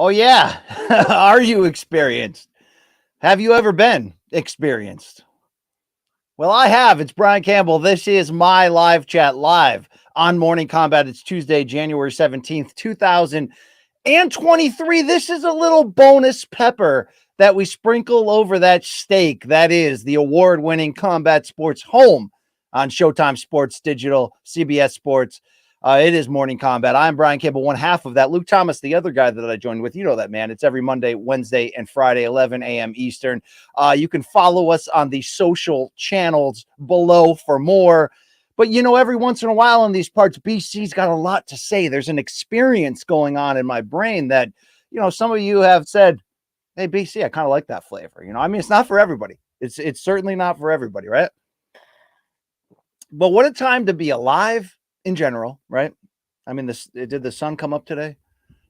Oh, yeah. Are you experienced? Have you ever been experienced? Well, I have. It's Brian Campbell. This is my live chat live on Morning Combat. It's Tuesday, January 17th, 2023. This is a little bonus pepper that we sprinkle over that steak. That is the award-winning Combat Sports home on Showtime Sports Digital, CBS Sports. It is Morning Combat. I'm Brian Campbell, one half of that. Luke Thomas, the other guy that I joined with. You know that, man. It's every Monday, Wednesday, and Friday, 11 a.m. Eastern. You can follow us on the social channels below for more. But, you know, every once in a while in these parts, BC's got a lot to say. There's an experience going on in my brain that, you know, some of you have said, hey, BC, I kind of like that flavor. You know, I mean, it's not for everybody. It's certainly not for everybody, right? But what a time to be alive in general, right? I mean, did the sun come up today?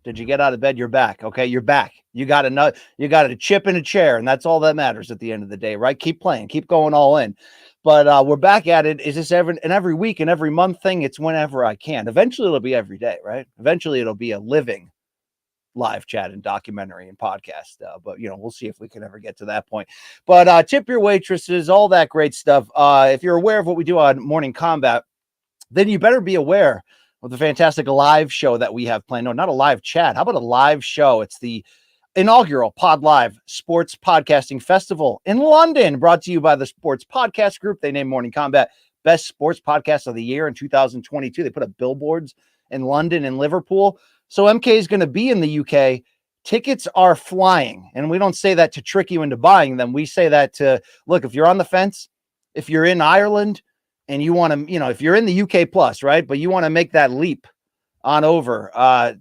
Did you get out of bed? You're back. Okay, you're back. You got a chip in a chair, and that's all that matters at the end of the day, right? Keep playing, keep going all in. But we're back at it. Is this every week and every month thing? It's whenever I can. Eventually, it'll be every day, right? Eventually, it'll be a living live chat and documentary and podcast. But, you know, we'll see if we can ever get to that point. But tip your waitresses, all that great stuff. If you're aware of what we do on Morning Combat, then you better be aware of the fantastic live show that we have planned. No, not a live chat. How about a live show? It's the inaugural Pod Live Sports Podcasting Festival in London, brought to you by the Sports Podcast Group. They named Morning Combat Best Sports Podcast of the Year in 2022. They put up billboards in London and Liverpool. So MK is going to be in the UK. Tickets are flying. And we don't say that to trick you into buying them. We say that to, look, if you're on the fence, if you're in Ireland, and you want to, you know, if you're in the UK plus, right, but you want to make that leap on over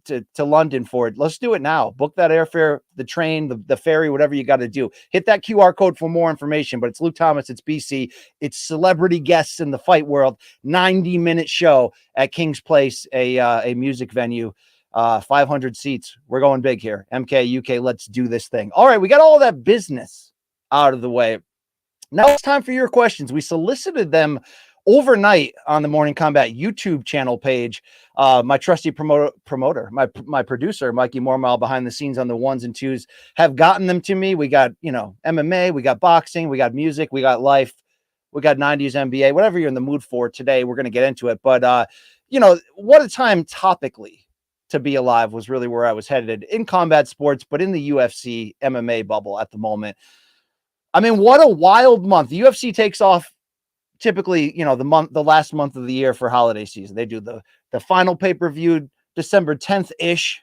to London for it, let's do it now. Book that airfare, the train, the ferry, whatever you got to do. Hit that QR code for more information. But it's Luke Thomas, it's BC, it's celebrity guests in the fight world. 90-minute show at King's Place, a music venue. 500 seats. We're going big here. MK UK, let's do this thing. All right, we got all that business out of the way. Now it's time for your questions. We solicited them overnight on the Morning Combat YouTube channel page. My trusty promoter, my producer, Mikey Mormile, behind the scenes on the ones and twos, have gotten them to me. We got, you know, MMA, we got boxing, we got music, we got life, we got 90s NBA, whatever you're in the mood for today, we're going to get into it. But, you know, what a time topically to be alive was really where I was headed in combat sports, but in the UFC MMA bubble at the moment. I mean, what a wild month. The UFC takes off typically, you know, the last month of the year for holiday season. They do the final pay-per-view December 10th-ish,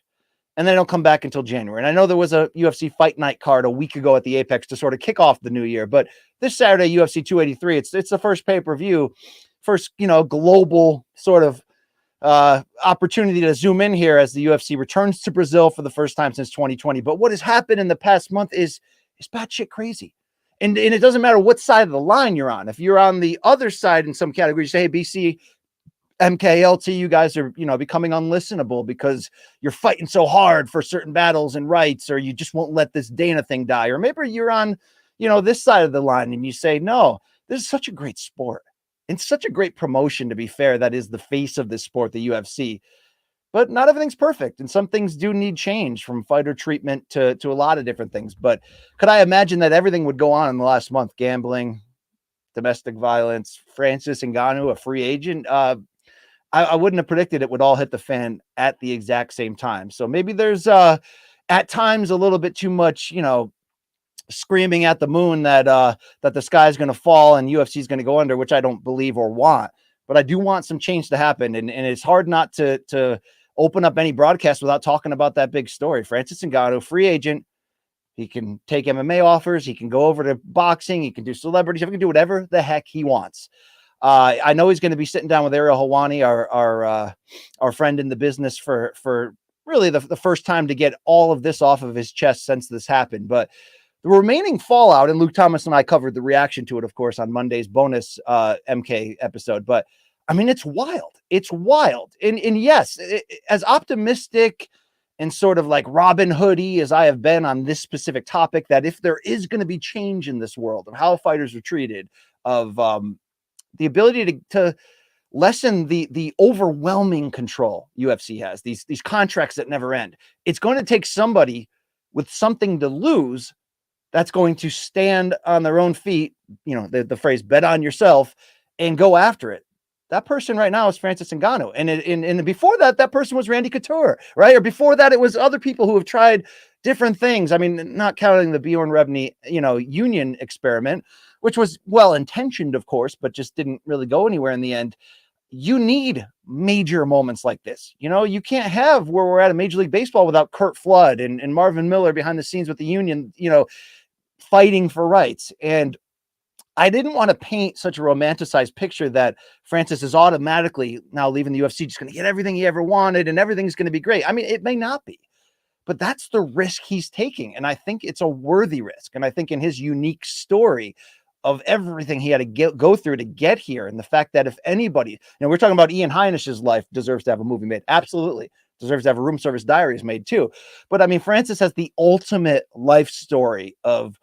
and they don't come back until January. And I know there was a UFC Fight Night card a week ago at the Apex to sort of kick off the new year, but this Saturday, UFC 283, it's the first pay-per-view, first, you know, global sort of opportunity to zoom in here as the UFC returns to Brazil for the first time since 2020. But what has happened in the past month is batshit crazy. And it doesn't matter what side of the line you're on. If you're on the other side in some category, you say, hey, BC, MKLT, you guys are, you know, becoming unlistenable because you're fighting so hard for certain battles and rights, or you just won't let this Dana thing die. Or maybe you're on, you know, this side of the line and you say, no, this is such a great sport. It's such a great promotion, to be fair. That is the face of this sport, the UFC. But not everything's perfect, and some things do need change, from fighter treatment to a lot of different things. But could I imagine that everything would go on in the last month? Gambling, domestic violence, Francis Ngannou, a free agent. I wouldn't have predicted it would all hit the fan at the exact same time. So maybe there's at times a little bit too much, you know, screaming at the moon that the sky is going to fall and UFC is going to go under, which I don't believe or want. But I do want some change to happen, and it's hard not to open up any broadcast without talking about that big story. Francis Ngannou, free agent. He can take MMA offers. He can go over to boxing. He can do celebrities. He can do whatever the heck he wants. I know he's going to be sitting down with Ariel Helwani, our friend in the business, for really the first time to get all of this off of his chest since this happened. But the remaining fallout, and Luke Thomas and I covered the reaction to it, of course, on Monday's bonus MK episode. But I mean, it's wild. It's wild. And yes, as optimistic and sort of like Robin Hood-y as I have been on this specific topic, that if there is going to be change in this world of how fighters are treated, of the ability to lessen the overwhelming control UFC has, these contracts that never end. It's going to take somebody with something to lose that's going to stand on their own feet, the phrase bet on yourself, and go after it. That person right now is Francis Ngannou. And before that, that person was Randy Couture, right? Or before that, it was other people who have tried different things. I mean, not counting the Bjorn Rebney, union experiment, which was well-intentioned, of course, but just didn't really go anywhere in the end. You need major moments like this. You can't have where we're at in Major League Baseball without Curt Flood and Marvin Miller behind the scenes with the union, fighting for rights. And I didn't want to paint such a romanticized picture that Francis is automatically now leaving the UFC, just going to get everything he ever wanted and everything's going to be great. I mean, it may not be, but that's the risk he's taking. And I think it's a worthy risk. And I think in his unique story of everything he had to go through to get here, and the fact that if anybody, we're talking about Ian Heinish's life deserves to have a movie made. Absolutely. Deserves to have a room service diaries made too. But I mean, Francis has the ultimate life story of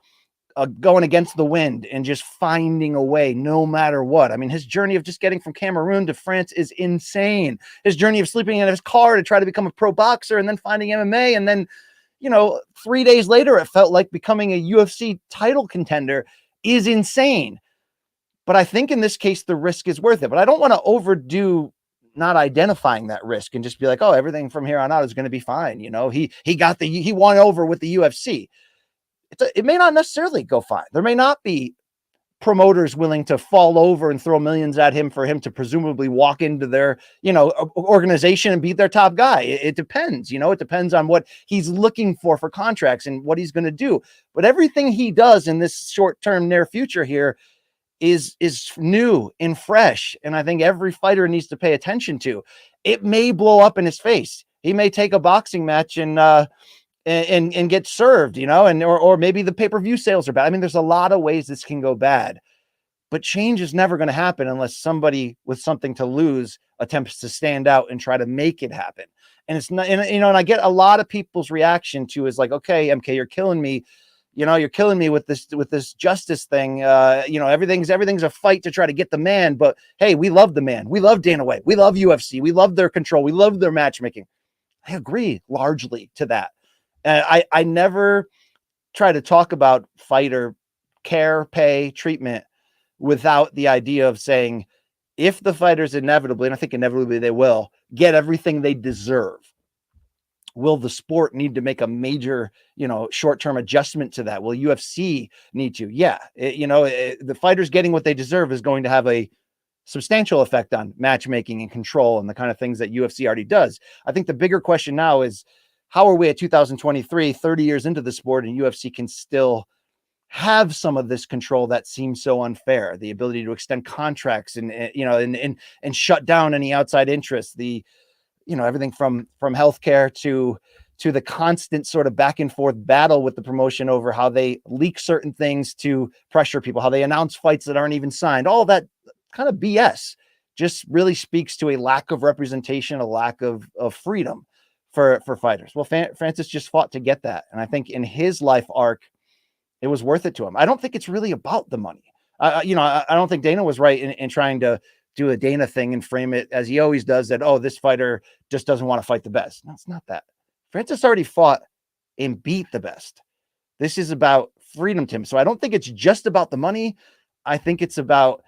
going against the wind and just finding a way no matter what. I mean, his journey of just getting from Cameroon to France is insane. His journey of sleeping in his car to try to become a pro boxer and then finding MMA. And then, 3 days later, it felt like becoming a UFC title contender is insane. But I think in this case, the risk is worth it. But I don't want to overdo not identifying that risk and just be like, oh, everything from here on out is going to be fine. He won over with the UFC. It may not necessarily go fine. There may not be promoters willing to fall over and throw millions at him for him to presumably walk into their, organization and be their top guy. It depends, it depends on what he's looking for contracts and what he's going to do. But everything he does in this short-term near future here is new and fresh. And I think every fighter needs to pay attention to. It may blow up in his face. He may take a boxing match and get served, or maybe the pay-per-view sales are bad. I mean, there's a lot of ways this can go bad, but change is never going to happen unless somebody with something to lose attempts to stand out and try to make it happen. And it's not, and I get a lot of people's reaction to is like, okay, MK, you're killing me. You're killing me with this justice thing. Everything's a fight to try to get the man, but hey, we love the man. We love Dana White. We love UFC. We love their control. We love their matchmaking. I agree largely to that. I never try to talk about fighter care, pay, treatment without the idea of saying, if the fighters inevitably, and I think inevitably they will, get everything they deserve, will the sport need to make a major, short-term adjustment to that? Will UFC need to? Yeah. The fighters getting what they deserve is going to have a substantial effect on matchmaking and control and the kind of things that UFC already does. I think the bigger question now is, how are we at 2023, 30 years into the sport, and UFC can still have some of this control that seems so unfair? The ability to extend contracts and shut down any outside interests. Everything from healthcare to the constant sort of back and forth battle with the promotion over how they leak certain things to pressure people, how they announce fights that aren't even signed. All that kind of BS just really speaks to a lack of representation, a lack of freedom for fighters. Well, Francis just fought to get that. And I think in his life arc, it was worth it to him. I don't think it's really about the money. I don't think Dana was right in trying to do a Dana thing and frame it as he always does, that, oh, this fighter just doesn't want to fight the best. No, it's not that. Francis already fought and beat the best. This is about freedom to him. So I don't think it's just about the money. I think it's about,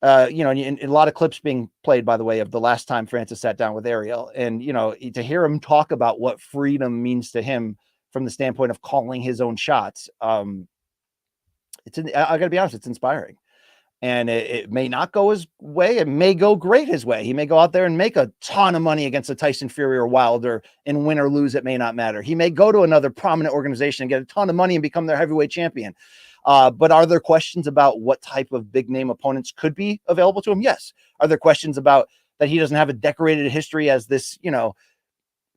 in a lot of clips being played, by the way, of the last time Francis sat down with Ariel, and, to hear him talk about what freedom means to him from the standpoint of calling his own shots. I gotta be honest, it's inspiring. And it may not go his way. It may go great his way. He may go out there and make a ton of money against a Tyson Fury or Wilder, and win or lose, it may not matter. He may go to another prominent organization and get a ton of money and become their heavyweight champion. But are there questions about what type of big name opponents could be available to him? Yes. Are there questions about that he doesn't have a decorated history as this,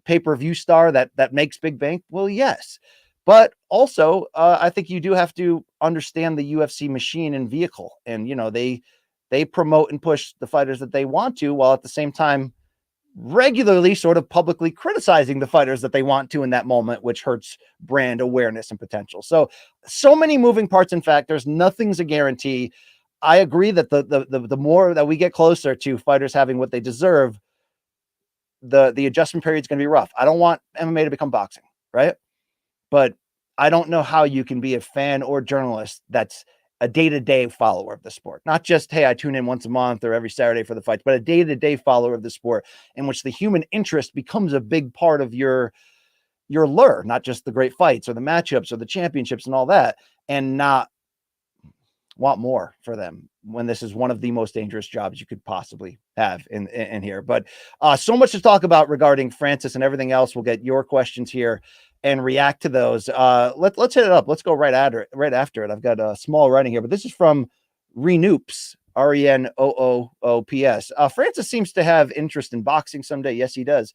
pay-per-view star that makes big bank? Well, yes. But also, I think you do have to understand the UFC machine and vehicle. And, they promote and push the fighters that they want to, while at the same time regularly sort of publicly criticizing the fighters that they want to in that moment, which hurts brand awareness and potential. So many moving parts and factors. Nothing's a guarantee. I agree that the more that we get closer to fighters having what they deserve, the adjustment period is going to be rough. I don't want MMA to become boxing, right? But I don't know how you can be a fan or journalist that's a day-to-day follower of the sport. Not just, hey, I tune in once a month or every Saturday for the fights, but a day-to-day follower of the sport in which the human interest becomes a big part of your lure, not just the great fights or the matchups or the championships and all that, and not want more for them when this is one of the most dangerous jobs you could possibly have in here. But so much to talk about regarding Francis and everything else. We'll get your questions here and react to those. Let's hit it up. Let's go right after it. I've got a small writing here, but this is from Renoops, Renooops. Francis seems to have interest in boxing someday. Yes, he does.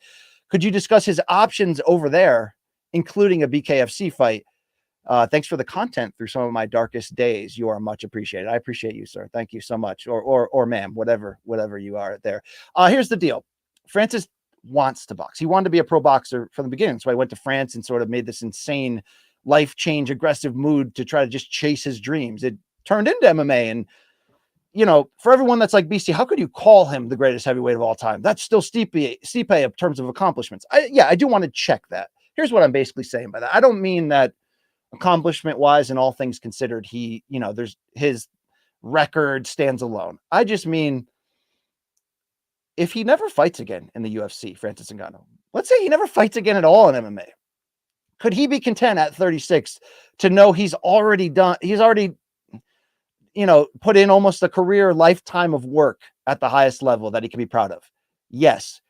Could you discuss his options over there, including a BKFC fight? Thanks for the content through some of my darkest days. You are much appreciated. I appreciate you, sir. Thank you so much. Or ma'am, whatever you are there. Here's the deal. Francis wants to box. He wanted to be a pro boxer from the beginning. So I went to France and sort of made this insane life change, aggressive mood to try to just chase his dreams. It turned into MMA. And, you know, for everyone that's like, BC, how could you call him the greatest heavyweight of all time? That's still Stipe in terms of accomplishments. I do want to check that. Here's what I'm basically saying by that. I don't mean that accomplishment wise and all things considered, he, you know, there's his record stands alone. I just mean, if he never fights again in the UFC, Francis Ngannou, let's say he never fights again at all in MMA, could he be content at 36 to know he's already, you know, put in almost a career lifetime of work at the highest level that he can be proud of? Yes.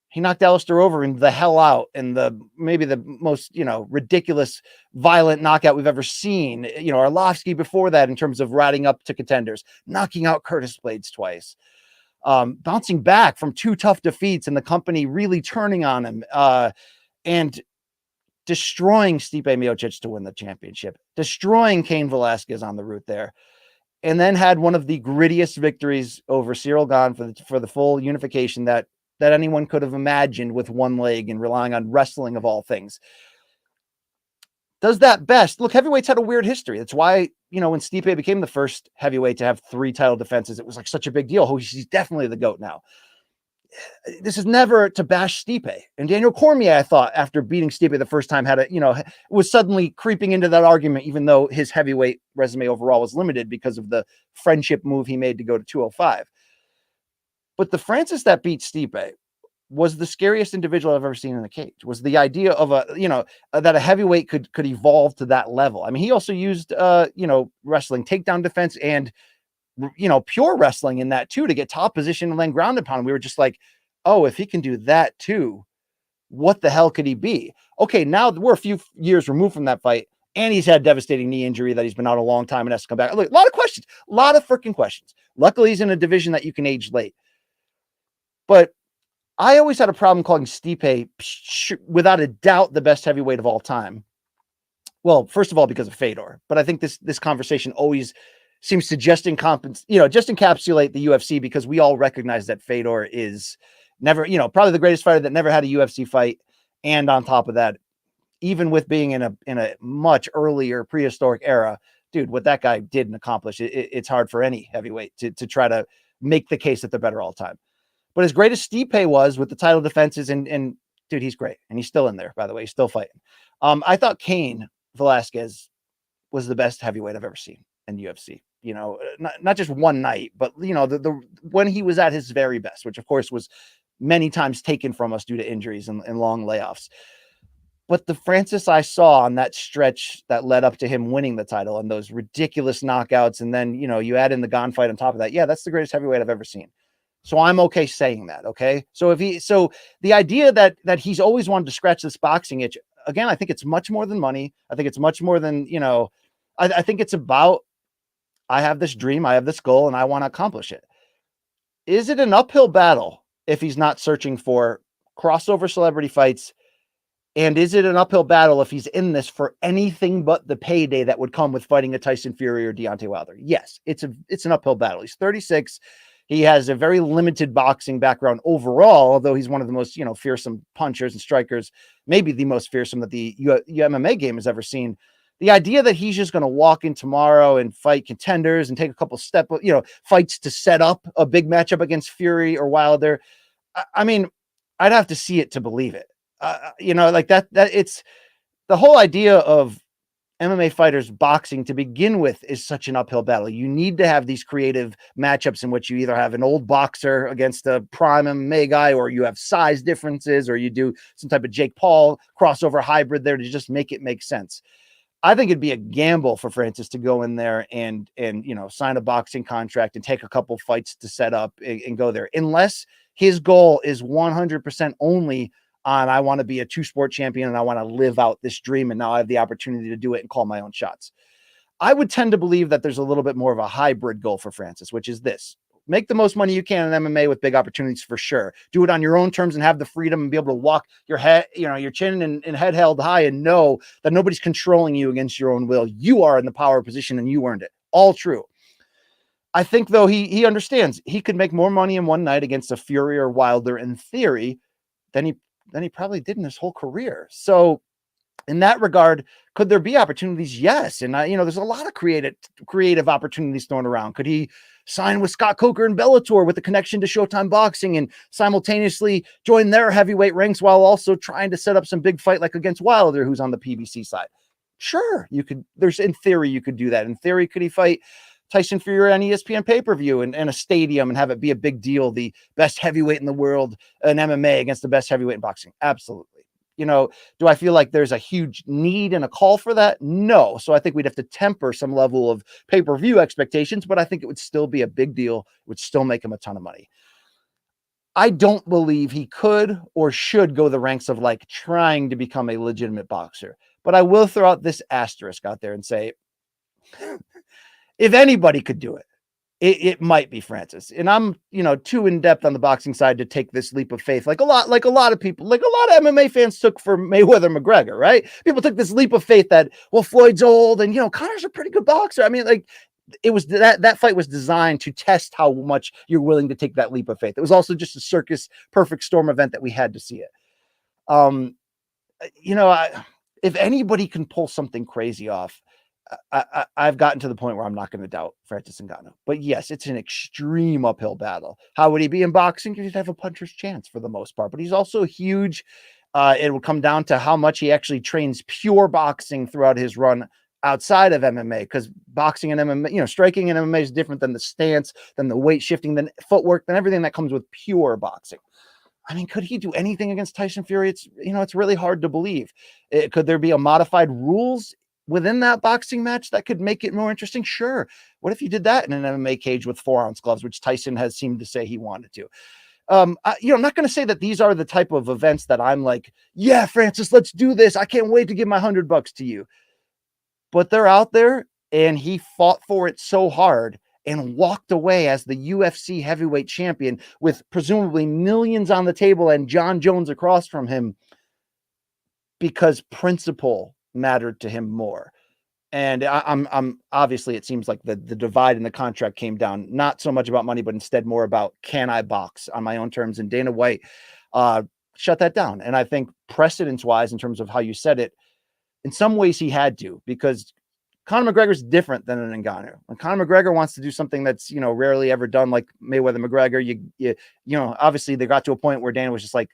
He knocked Alistair over in the hell out and maybe the most, you know, ridiculous, violent knockout we've ever seen. You know, Arlovsky before that in terms of riding up to contenders, knocking out Curtis Blades twice, bouncing back from 2 tough defeats and the company really turning on him, and destroying Stipe Miocic to win the championship, destroying Cain Velasquez on the route there, and then had one of the grittiest victories over Cyril Gane for the full unification that anyone could have imagined with one leg and relying on wrestling of all things. Does that best. Look, heavyweights had a weird history. That's why, you know, when Stipe became the first heavyweight to have 3 title defenses, it was like such a big deal. Oh, he's definitely the GOAT now. This is never to bash Stipe. And Daniel Cormier, I thought, after beating Stipe the first time, was suddenly creeping into that argument, even though his heavyweight resume overall was limited because of the friendship move he made to go to 205. But the Francis that beat Stipe was the scariest individual I've ever seen in a cage. Was the idea of that a heavyweight could evolve to that level. I mean, he also used wrestling, takedown defense, and pure wrestling in that too, to get top position and then ground and pound. We were just like, oh, if he can do that too, what the hell could he be? Okay, now we're a few years removed from that fight, and he's had devastating knee injury that he's been out a long time and has to come back. Look, a lot of questions, a lot of freaking questions. Luckily, he's in a division that you can age late. But I always had a problem calling Stipe, without a doubt, the best heavyweight of all time. Well, first of all, because of Fedor. But I think this conversation always seems to just encapsulate the UFC, because we all recognize that Fedor is never, probably the greatest fighter that never had a UFC fight. And on top of that, even with being in a much earlier prehistoric era, dude, what that guy did and accomplished, it's hard for any heavyweight to try to make the case that they're better all the time. But as great as Stipe was with the title defenses, and dude, he's great. And he's still in there, by the way. He's still fighting. I thought Cain Velasquez was the best heavyweight I've ever seen in UFC. Not just one night, but, the when he was at his very best, which, of course, was many times taken from us due to injuries and long layoffs. But the Francis I saw on that stretch that led up to him winning the title and those ridiculous knockouts, and then, you add in the Gane fight on top of that. Yeah, that's the greatest heavyweight I've ever seen. So I'm okay saying that. Okay. So the idea that he's always wanted to scratch this boxing itch, again, I think it's much more than money. I think it's much more than, I think it's about, I have this dream, I have this goal, and I want to accomplish it. Is it an uphill battle if he's not searching for crossover celebrity fights? And is it an uphill battle if he's in this for anything but the payday that would come with fighting a Tyson Fury or Deontay Wilder? Yes, it's an uphill battle. He's 36. He has a very limited boxing background overall, although he's one of the most, fearsome punchers and strikers, maybe the most fearsome that the MMA game has ever seen. The idea that he's just going to walk in tomorrow and fight contenders and take a couple fights to set up a big matchup against Fury or Wilder. I mean, I'd have to see it to believe it. Like that it's the whole idea of MMA fighters boxing to begin with is such an uphill battle. You need to have these creative matchups in which you either have an old boxer against a prime MMA guy, or you have size differences, or you do some type of Jake Paul crossover hybrid there to just make it make sense. I think it'd be a gamble for Francis to go in there and sign a boxing contract and take a couple fights to set up and go there, unless his goal is 100% only on, I want to be a 2-sport champion and I want to live out this dream, and now I have the opportunity to do it and call my own shots. I would tend to believe that there's a little bit more of a hybrid goal for Francis, which is this: make the most money you can in MMA with big opportunities for sure. Do it on your own terms and have the freedom and be able to walk your head, your chin and head held high, and know that nobody's controlling you against your own will. You are in the power position and you earned it. All true. I think, though, he understands he could make more money in one night against a Fury or Wilder in theory than he probably did in his whole career. So in that regard, could there be opportunities? Yes. And there's a lot of creative opportunities thrown around. Could he sign with Scott Coker and Bellator with a connection to Showtime Boxing and simultaneously join their heavyweight ranks while also trying to set up some big fight like against Wilder, who's on the PBC side? Sure, you could. In theory, you could do that. In theory, could he fight Tyson Fury on ESPN pay-per-view and a stadium and have it be a big deal, the best heavyweight in the world in MMA against the best heavyweight in boxing? Absolutely. Do I feel like there's a huge need and a call for that? No. So I think we'd have to temper some level of pay-per-view expectations, but I think it would still be a big deal. It would still make him a ton of money. I don't believe he could or should go the ranks of like trying to become a legitimate boxer, but I will throw out this asterisk out there and say, if anybody could do it, it might be Francis. And I'm, too in depth on the boxing side to take this leap of faith. Like a lot of people, like a lot of MMA fans took for Mayweather McGregor, right? People took this leap of faith that, well, Floyd's old and, Connor's a pretty good boxer. I mean, like, it was that fight was designed to test how much you're willing to take that leap of faith. It was also just a circus perfect storm event that we had to see it. If anybody can pull something crazy off, I've gotten to the point where I'm not going to doubt Francis Ngannou. But yes, it's an extreme uphill battle. How would he be in boxing? He'd have a puncher's chance for the most part, but he's also huge. It will come down to how much he actually trains pure boxing throughout his run outside of MMA, because boxing and MMA, striking in MMA is different than the stance, than the weight shifting, than footwork, than everything that comes with pure boxing. I mean, could he do anything against Tyson Fury? It's really hard to believe. Could there be a modified rules within that boxing match that could make it more interesting? Sure. What if you did that in an MMA cage with 4-ounce gloves, which Tyson has seemed to say he wanted to? I'm not going to say that these are the type of events that I'm like, yeah, Francis, let's do this. I can't wait to give my $100 to you. But they're out there, and he fought for it so hard and walked away as the UFC heavyweight champion with presumably millions on the table and Jon Jones across from him, because principle mattered to him more. And I'm obviously, it seems like the divide in the contract came down, not so much about money, but instead more about, can I box on my own terms? And Dana White shut that down. And I think precedence wise, in terms of how you said it, in some ways he had to, because Conor McGregor's different than an Ngannou. When Conor McGregor wants to do something that's, rarely ever done, like Mayweather McGregor, obviously they got to a point where Dana was just like,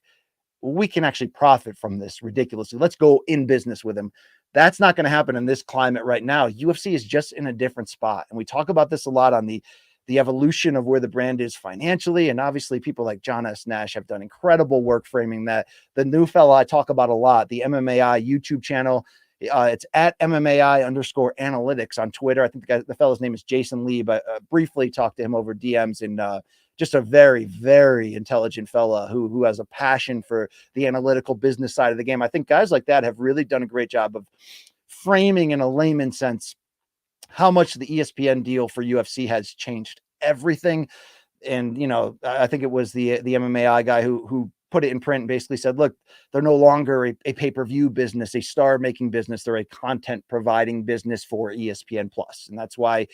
we can actually profit from this ridiculously. Let's go in business with him. That's not going to happen in this climate right now. UFC is just in a different spot. And we talk about this a lot on the evolution of where the brand is financially. And obviously people like John S. Nash have done incredible work framing that. The new fella I talk about a lot, the MMAI YouTube channel, it's at MMAI_analytics on Twitter. I think the fella's name is Jason Lee, but briefly talked to him over DMs, and just a very, very intelligent fella who has a passion for the analytical business side of the game. I think guys like that have really done a great job of framing in a layman sense how much the ESPN deal for UFC has changed everything. And, I think it was the MMAI guy who put it in print and basically said, look, they're no longer a pay-per-view business, a star making business. They're a content providing business for ESPN Plus. And that's why,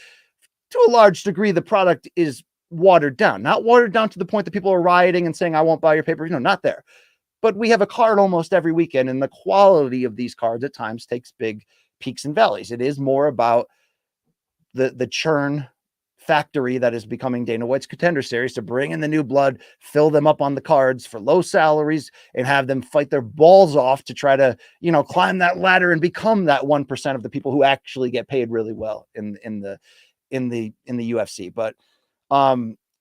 to a large degree, the product is watered down, not watered down to the point that people are rioting and saying, I won't buy your pay-per-view. No, not there. But we have a card almost every weekend, and the quality of these cards at times takes big peaks and valleys. It is more about the churn factory that is becoming Dana White's Contender Series, to bring in the new blood, fill them up on the cards for low salaries, and have them fight their balls off to try to, climb that ladder and become that 1% of the people who actually get paid really well in the UFC. But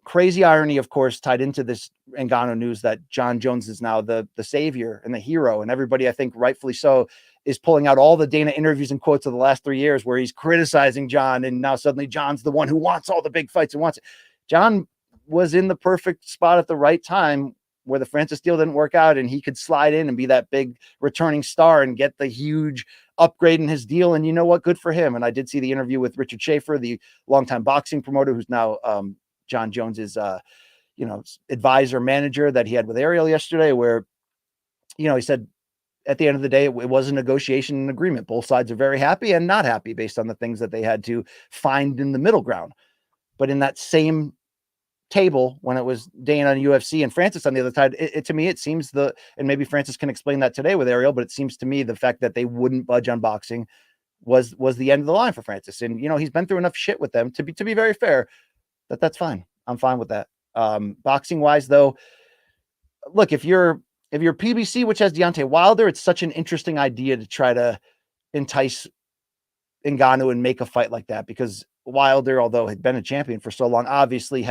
crazy irony, of course, tied into this Ngannou news, that Jon Jones is now the savior and the hero, and everybody, I think rightfully so, is pulling out all the Dana interviews and quotes of the last 3 years where he's criticizing Jon, and now suddenly Jon's the one who wants all the big fights and wants it. Jon was in the perfect spot at the right time where the Francis deal didn't work out, and he could slide in and be that big returning star and get the huge upgrade in his deal. And you know what? Good for him. And I did see the interview with Richard Schaefer, the longtime boxing promoter, who's now Jon Jones's advisor manager, that he had with Ariel yesterday, where he said at the end of the day, it was a negotiation and agreement. Both sides are very happy and not happy based on the things that they had to find in the middle ground. But in that same table, when it was Dana and UFC and Francis on the other side, to me, it seems and maybe Francis can explain that today with Ariel, but it seems to me the fact that they wouldn't budge on boxing was the end of the line for Francis. And, he's been through enough shit with them to be very fair, that's fine. I'm fine with that. Boxing wise though, look, if you're PBC, which has Deontay Wilder, it's such an interesting idea to try to entice Ngannou and make a fight like that, because Wilder, although had been a champion for so long, obviously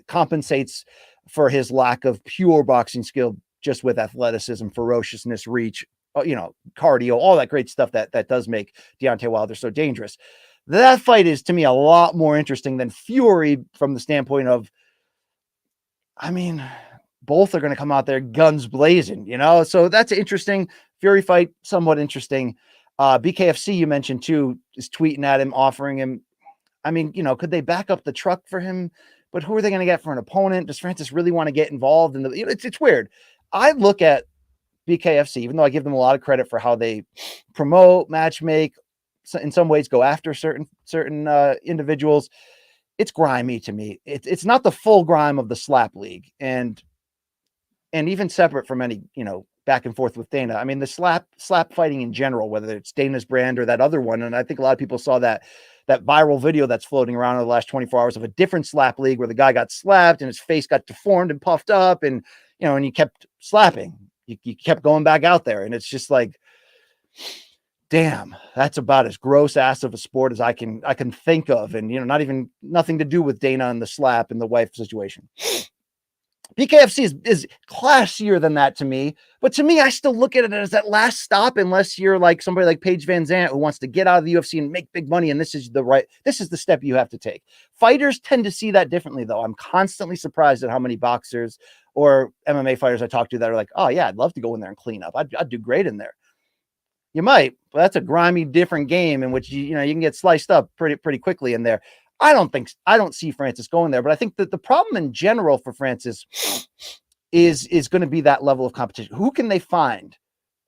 compensates for his lack of pure boxing skill just with athleticism, ferociousness, reach, cardio, all that great stuff that does make Deontay Wilder so dangerous. That fight is, to me, a lot more interesting than Fury from the standpoint of, both are going to come out there guns blazing, so that's interesting. Fury fight, somewhat interesting. BKFC, you mentioned too, is tweeting at him, offering him, could they back up the truck for him? But who are they going to get for an opponent? Does Francis really want to get involved in it's weird. I look at BKFC, even though I give them a lot of credit for how they promote, match make, in some ways go after certain individuals. It's grimy to me. It's not the full grime of the slap league, and even separate from any back and forth with Dana. The slap fighting in general, whether it's Dana's brand or that other one, and I think a lot of people saw that viral video that's floating around in the last 24 hours of a different slap league where the guy got slapped and his face got deformed and puffed up, and and he kept slapping. You kept going back out there, and it's just like, damn, that's about as gross ass of a sport as I can think of. And, nothing to do with Dana and the slap and the wife situation. BKFC is classier than that to me, but to me, I still look at it as that last stop, unless you're like somebody like Paige Van Zandt who wants to get out of the UFC and make big money. And this is the step you have to take. Fighters tend to see that differently though. I'm constantly surprised at how many boxers or MMA fighters I talk to that are like, oh yeah, I'd love to go in there and clean up. I'd do great in there. You might, but that's a grimy, different game in which you can get sliced up pretty quickly in there. I don't see Francis going there, but I think that the problem in general for Francis is going to be that level of competition. Who can they find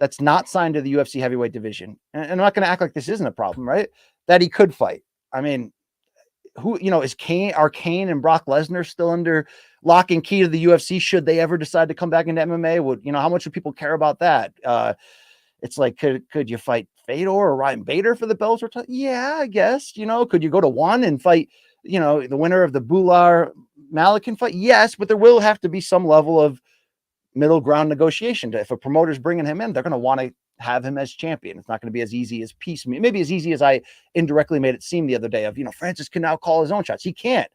that's not signed to the UFC heavyweight division? And I'm not going to act like this isn't a problem, right? That he could fight. Who, is Kane and Brock Lesnar still under lock and key to the UFC? Should they ever decide to come back into MMA? How much would people care about that? It's like, could you fight Fedor or Ryan Bader for the belts? Yeah, I guess, could you go to one and fight, the winner of the Bular Malikan fight? Yes, but there will have to be some level of middle ground negotiation. If a promoter's bringing him in, they're going to want to have him as champion. It's not going to be as easy as piecemeal, maybe as easy as I indirectly made it seem the other day of, Francis can now call his own shots. He can't,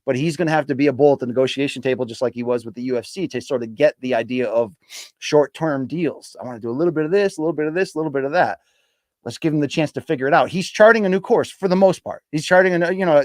but he's going to have to be a bull at the negotiation table, just like he was with the UFC, to sort of get the idea of short-term deals. I want to do a little bit of this, a little bit of this, a little bit of that. Let's give him the chance to figure it out. He's charting a new course for the most part. He's charting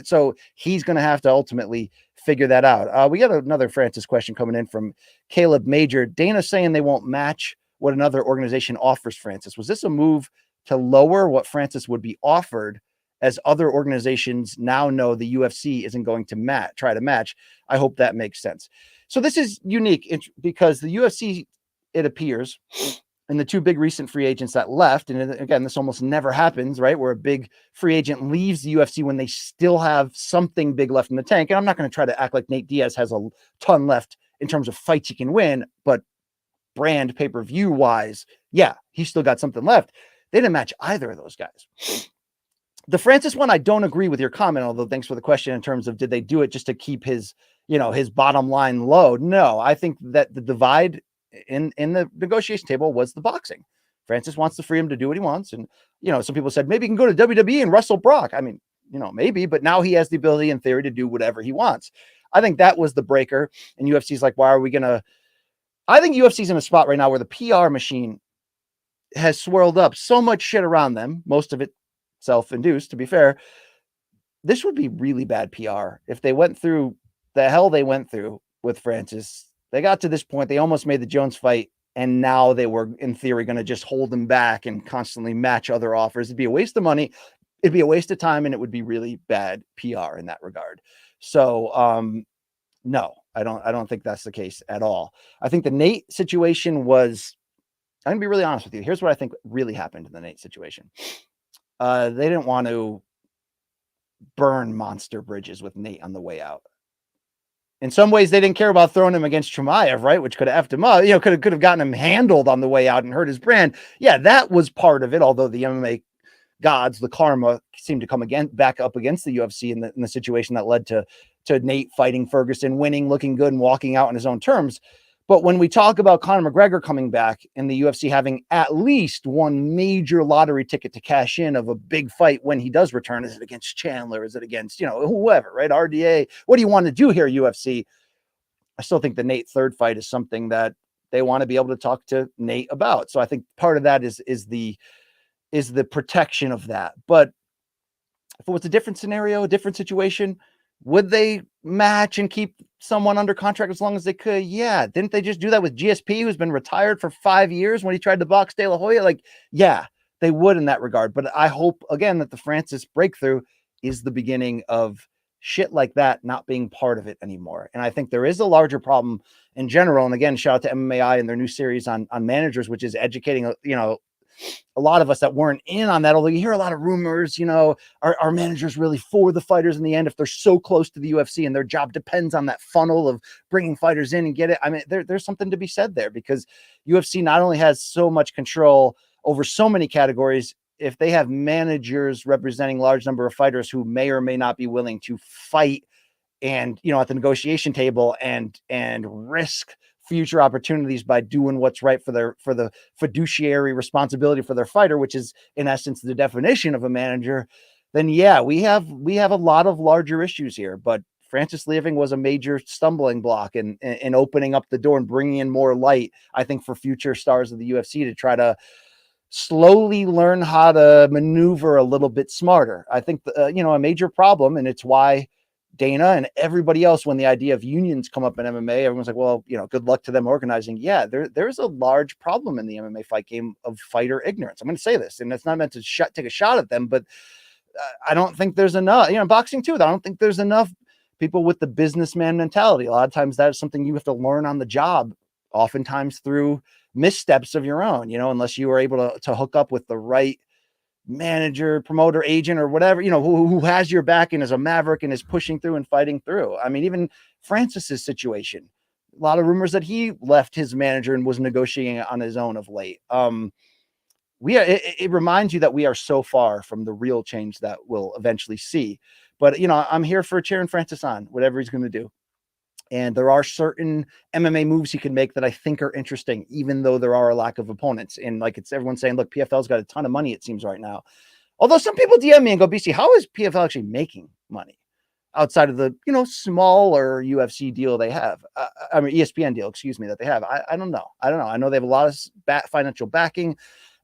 so he's going to have to ultimately figure that out. We got another Francis question coming in from Caleb Major. Dana saying they won't match what another organization offers Francis. Was this a move to lower what Francis would be offered, as other organizations now know the UFC isn't going to try to match? I hope that makes sense. So this is unique because the UFC, it appears, and the two big recent free agents that left, and again, this almost never happens, right? Where a big free agent leaves the UFC when they still have something big left in the tank. And I'm not going to try to act like Nate Diaz has a ton left in terms of fights he can win, but brand pay-per-view wise, yeah, he's still got something left. They didn't match either of those guys. The Francis one, I don't agree with your comment, although thanks for the question in terms of did they do it just to keep his, his bottom line low? No, I think that the divide in the negotiation table was the boxing. Francis wants the freedom to do what he wants. And, some people said maybe he can go to WWE and wrestle Brock. I mean, maybe, but now he has the ability in theory to do whatever he wants. I think that was the breaker. And UFC's like, why are we going to, I think UFC's in a spot right now where the PR machine has swirled up so much shit around them, most of it self-induced, to be fair. This would be really bad PR if they went through the hell they went through with Francis. They got to this point, they almost made the Jones fight, and now they were, in theory, going to just hold him back and constantly match other offers. It'd be a waste of money, it'd be a waste of time, and it would be really bad PR in that regard. So, no, I don't think that's the case at all. I think the Nate situation was, I'm gonna be really honest with you. Here's what I think really happened in the Nate situation. They didn't want to burn monster bridges with Nate on the way out. In some ways, they didn't care about throwing him against Chimaev, right? Which could have effed him up, could have gotten him handled on the way out and hurt his brand. Yeah, that was part of it. Although the MMA gods, the karma, seemed to come back up against the UFC in the situation that led to Nate fighting Ferguson, winning, looking good, and walking out on his own terms. But when we talk about Conor McGregor coming back and the UFC having at least one major lottery ticket to cash in of a big fight when he does return, is it against Chandler? Is it against, whoever, right? RDA? What do you want to do here, UFC? I still think the Nate third fight is something that they want to be able to talk to Nate about. So I think part of that is the protection of that. But if it was a different scenario, a different situation, would they match and keep someone under contract as long as they could? Yeah. Didn't they just do that with GSP, who's been retired for 5 years when he tried to box De La Hoya? Like, yeah, they would in that regard. But I hope, again, that the Francis breakthrough is the beginning of shit like that not being part of it anymore. And I think there is a larger problem in general. And again, shout out to MMA and their new series on managers, which is educating, a lot of us that weren't in on that, although you hear a lot of rumors, are managers really for the fighters in the end if they're so close to the UFC and their job depends on that funnel of bringing fighters in and get it? I mean, there's something to be said there, because UFC not only has so much control over so many categories, if they have managers representing large number of fighters who may or may not be willing to fight and, at the negotiation table and risk future opportunities by doing what's right for the fiduciary responsibility for their fighter, which is in essence the definition of a manager, then yeah, we have a lot of larger issues here. But Francis leaving was a major stumbling block in opening up the door and bringing in more light, I think, for future stars of the UFC to try to slowly learn how to maneuver a little bit smarter. I think, a major problem, and it's why Dana and everybody else, when the idea of unions come up in MMA, everyone's like, well, good luck to them organizing. Yeah, there's a large problem in the MMA fight game of fighter ignorance. I'm going to say this, and it's not meant to take a shot at them, but I don't think there's enough, boxing too, I don't think there's enough people with the businessman mentality. A lot of times that's something you have to learn on the job, oftentimes through missteps of your own, unless you were able to hook up with the right manager, promoter, agent, or whatever, who has your back and is a maverick and is pushing through and fighting through. I mean, even Francis's situation, a lot of rumors that he left his manager and was negotiating on his own of late. It reminds you that we are so far from the real change that we'll eventually see. But, I'm here for cheering Francis on, whatever he's going to do. And there are certain MMA moves he can make that I think are interesting, even though there are a lack of opponents. And like everyone's saying, look, PFL's got a ton of money, it seems right now. Although some people DM me and go, BC, how is PFL actually making money outside of the, smaller UFC deal they have? ESPN deal, that they have. I don't know. I know they have a lot of financial backing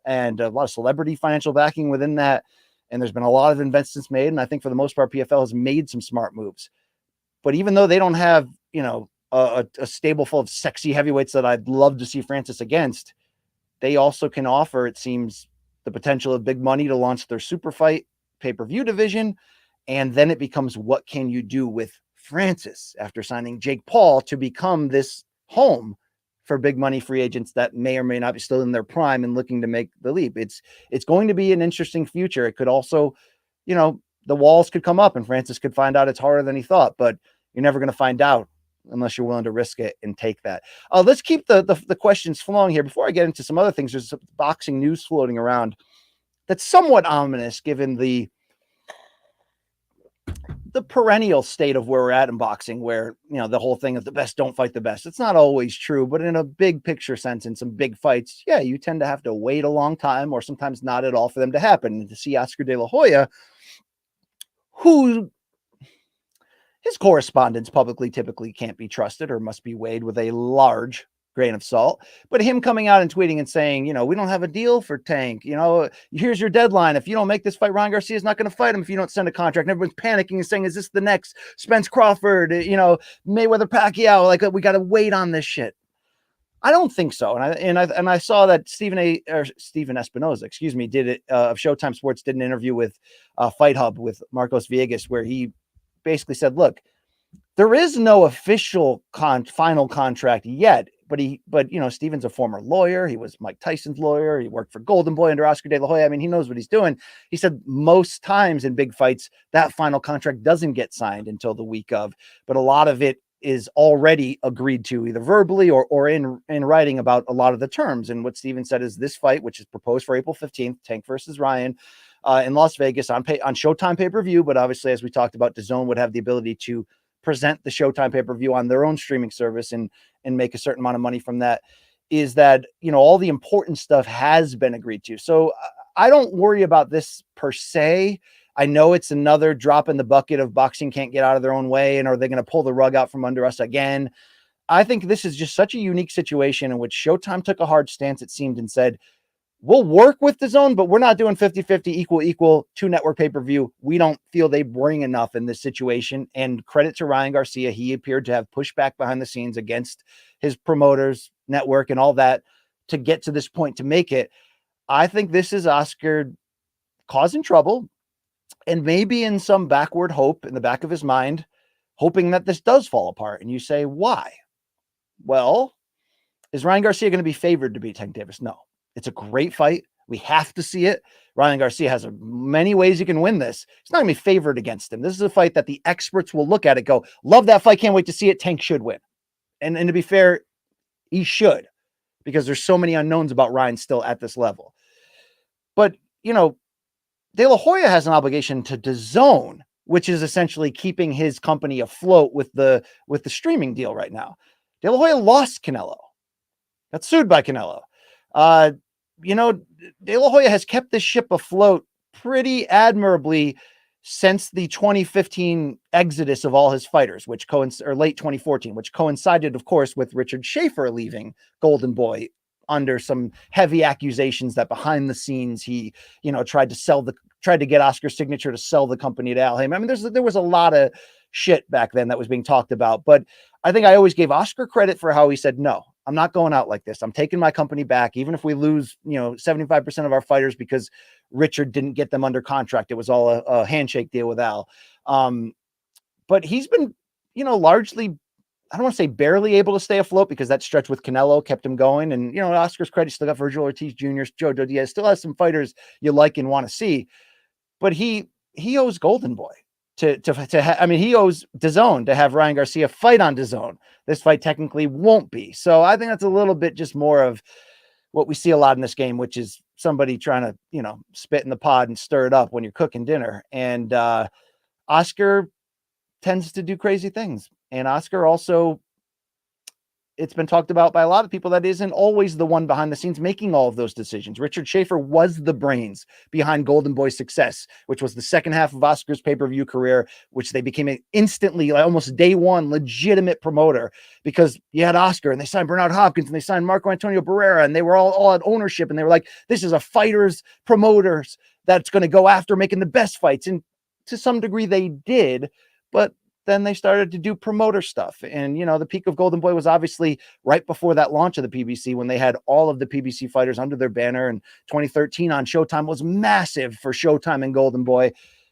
and a lot of celebrity financial backing within that. And there's been a lot of investments made. And I think for the most part, PFL has made some smart moves. But even though they don't have, a stable full of sexy heavyweights that I'd love to see Francis against, they also can offer, it seems, the potential of big money to launch their super fight pay-per-view division. And then it becomes, what can you do with Francis after signing Jake Paul to become this home for big money free agents that may or may not be still in their prime and looking to make the leap? It's going to be an interesting future. It could also, the walls could come up and Francis could find out it's harder than he thought, but you're never going to find out unless you're willing to risk it and take that. Let's keep the questions flowing here. Before I get into some other things, there's some boxing news floating around. that's somewhat ominous given the perennial state of where we're at in boxing, where, you know, the whole thing of the best don't fight the best. It's not always true, but in a big picture sense, in some big fights, yeah, you tend to have to wait a long time or sometimes not at all for them to happen. And to see Oscar De La Hoya, who his correspondence publicly typically can't be trusted or must be weighed with a large grain of salt. But him coming out and tweeting and saying, you know, we don't have a deal for Tank. You know, here's your deadline. If you don't make this fight, Ryan Garcia is not going to fight him if you don't send a contract. And everyone's panicking and saying, is this the next Spence Crawford, you know, Mayweather Pacquiao? Like, we got to wait on this shit. I don't think so. And I saw that Stephen Espinoza, excuse me, did it of Showtime Sports did an interview with Fight Hub with Marcos Villegas, where he basically said, look, there is no official final contract yet, but you know, Steven's a former lawyer. He was Mike Tyson's lawyer. He worked for Golden Boy under Oscar De La Hoya. I mean, he knows what he's doing. He said most times in big fights, that final contract doesn't get signed until the week of, but a lot of it is already agreed to either verbally or in writing about a lot of the terms. And what Steven said is this fight, which is proposed for April 15th, Tank versus Ryan, in Las Vegas on Showtime pay-per-view. But obviously, as we talked about, DAZN would have the ability to present the Showtime pay-per-view on their own streaming service and make a certain amount of money from that. Is that, you know, all the important stuff has been agreed to. So I don't worry about this per se. I know it's another drop in the bucket of boxing can't get out of their own way, and are they going to pull the rug out from under us again? I think this is just such a unique situation in which Showtime took a hard stance, it seemed, and said, we'll work with DAZN, but we're not doing 50-50 equal two network pay-per-view. We don't feel they bring enough in this situation. And credit to Ryan Garcia. He appeared to have pushed back behind the scenes against his promoters, network, and all that to get to this point, to make it. I think this is Oscar causing trouble, and maybe in some backward hope in the back of his mind, hoping that this does fall apart. And you say, why? Well, is Ryan Garcia going to be favored to beat Tank Davis? No. It's a great fight. We have to see it. Ryan Garcia has many ways you can win this. It's not going to be favored against him. This is a fight that the experts will look at it, go, love that fight, can't wait to see it. Tank should win. And to be fair, he should, because there's so many unknowns about Ryan still at this level. But, you know, De La Hoya has an obligation to DAZN, which is essentially keeping his company afloat with the streaming deal right now. De La Hoya lost Canelo, got sued by Canelo. You know, De La Hoya has kept this ship afloat pretty admirably since the 2015 exodus of all his fighters, which or late 2014, which coincided, of course, with Richard Schaefer leaving Golden Boy under some heavy accusations that behind the scenes he, you know, tried to get Oscar's signature to sell the company to Al Haymon. I mean, there was a lot of shit back then that was being talked about, but I think I always gave Oscar credit for how he said, no, I'm not going out like this. I'm taking my company back, even if we lose, you know, 75% of our fighters because Richard didn't get them under contract. It was all a handshake deal with Al. But he's been, you know, largely, I don't want to say barely able to stay afloat, because that stretch with Canelo kept him going. And, you know, Oscar's credit, still got Virgil Ortiz Jr., Jojo Diaz, still has some fighters you like and want to see. But he owes Golden Boy I mean, he owes DAZN to have Ryan Garcia fight on DAZN. This fight technically won't be. So I think that's a little bit just more of what we see a lot in this game, which is somebody trying to, you know, spit in the pot and stir it up when you're cooking dinner. And Oscar tends to do crazy things. And Oscar also, it's been talked about by a lot of people, that isn't always the one behind the scenes making all of those decisions. Richard Schaefer was the brains behind Golden Boy's success, which was the second half of Oscar's pay-per-view career, which they became an instantly, like almost day one, legitimate promoter, because you had Oscar and they signed Bernard Hopkins and they signed Marco Antonio Barrera, and they were all at ownership, and they were like, this is a fighter's promoters that's going to go after making the best fights. And to some degree they did, but then they started to do promoter stuff. And, you know, the peak of Golden Boy was obviously right before that launch of the PBC, when they had all of the PBC fighters under their banner. And 2013 on Showtime was massive for Showtime and Golden Boy.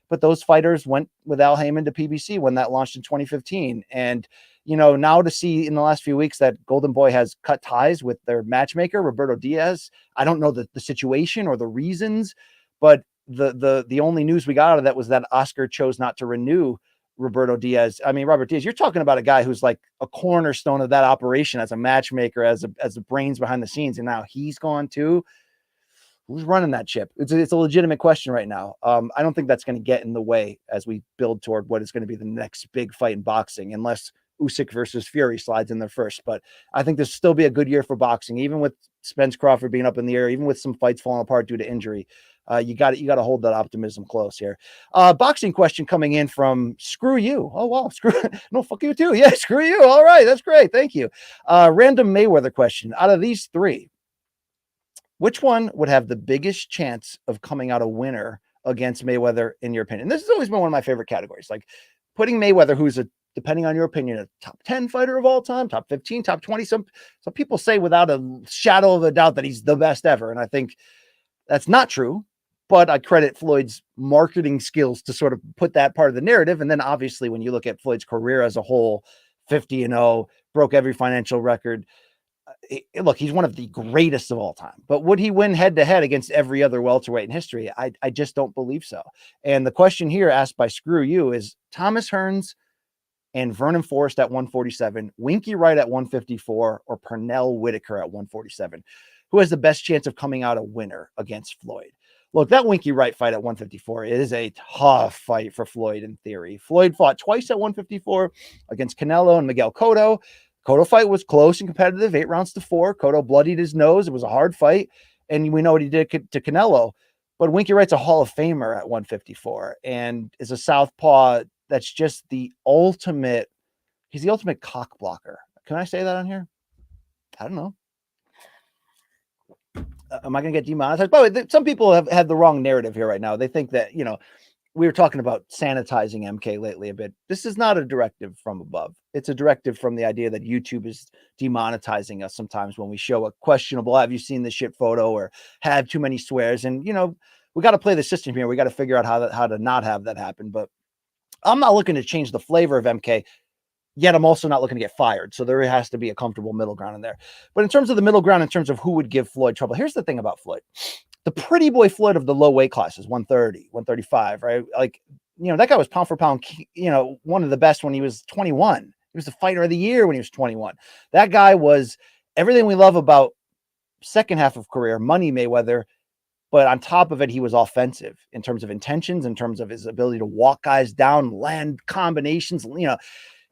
But those fighters went with Al Haymon to PBC when that launched in 2015. And, you know, now to see in the last few weeks that Golden Boy has cut ties with their matchmaker, Roberto Diaz. I don't know the situation or the reasons, but the only news we got out of that was that Oscar chose not to renew Roberto Diaz. I mean, Robert Diaz, you're talking about a guy who's like a cornerstone of that operation as a matchmaker, as the brains behind the scenes. And now he's gone too. Who's running that ship? It's a legitimate question right now. I don't think that's going to get in the way as we build toward what is going to be the next big fight in boxing, unless Usyk versus Fury slides in there first. But I think this will still be a good year for boxing, even with Spence Crawford being up in the air, even with some fights falling apart due to injury. You got to hold that optimism close here. Boxing question coming in from Screw You. Oh wow, no, fuck you too. Yeah, screw you. All right, that's great. Thank you. Random Mayweather question. Out of these three, which one would have the biggest chance of coming out a winner against Mayweather, in your opinion? This has always been one of my favorite categories, like putting Mayweather, who's depending on your opinion, a top 10 fighter of all time, top 15, top 20. Some people say without a shadow of a doubt that he's the best ever. And I think that's not true, but I credit Floyd's marketing skills to sort of put that part of the narrative. And then obviously when you look at Floyd's career as a whole, 50-0, broke every financial record. Look, he's one of the greatest of all time, but would he win head to head against every other welterweight in history? I just don't believe so. And the question here asked by Screw You is Thomas Hearns and Vernon Forrest at 147, Winky Wright at 154, or Pernell Whitaker at 147. Who has the best chance of coming out a winner against Floyd? Look, that Winky Wright fight at 154 is a tough fight for Floyd in theory. Floyd fought twice at 154 against Canelo and Miguel Cotto. Cotto fight was close and competitive, 8 rounds to 4. Cotto bloodied his nose. It was a hard fight, and we know what he did to Canelo. But Winky Wright's a Hall of Famer at 154 and is a southpaw that's just the ultimate. He's the ultimate cock blocker. Can I say that on here? I don't know. Am I going to get demonetized? By the way, some people have had the wrong narrative here right now. They think that, we were talking about sanitizing MK lately a bit. This is not a directive from above. It's a directive from the idea that YouTube is demonetizing us sometimes when we show a questionable, have you seen this shit photo, or have too many swears. And, we got to play the system here. We got to figure out how to not have that happen. But I'm not looking to change the flavor of MK. Yet I'm also not looking to get fired. So there has to be a comfortable middle ground in there. But in terms of the middle ground, in terms of who would give Floyd trouble, here's the thing about Floyd. The pretty boy Floyd of the low weight classes, 130, 135, right? Like, that guy was pound for pound, one of the best when he was 21. He was the fighter of the year when he was 21. That guy was everything we love about second half of career, Money Mayweather. But on top of it, he was offensive in terms of intentions, in terms of his ability to walk guys down, land combinations,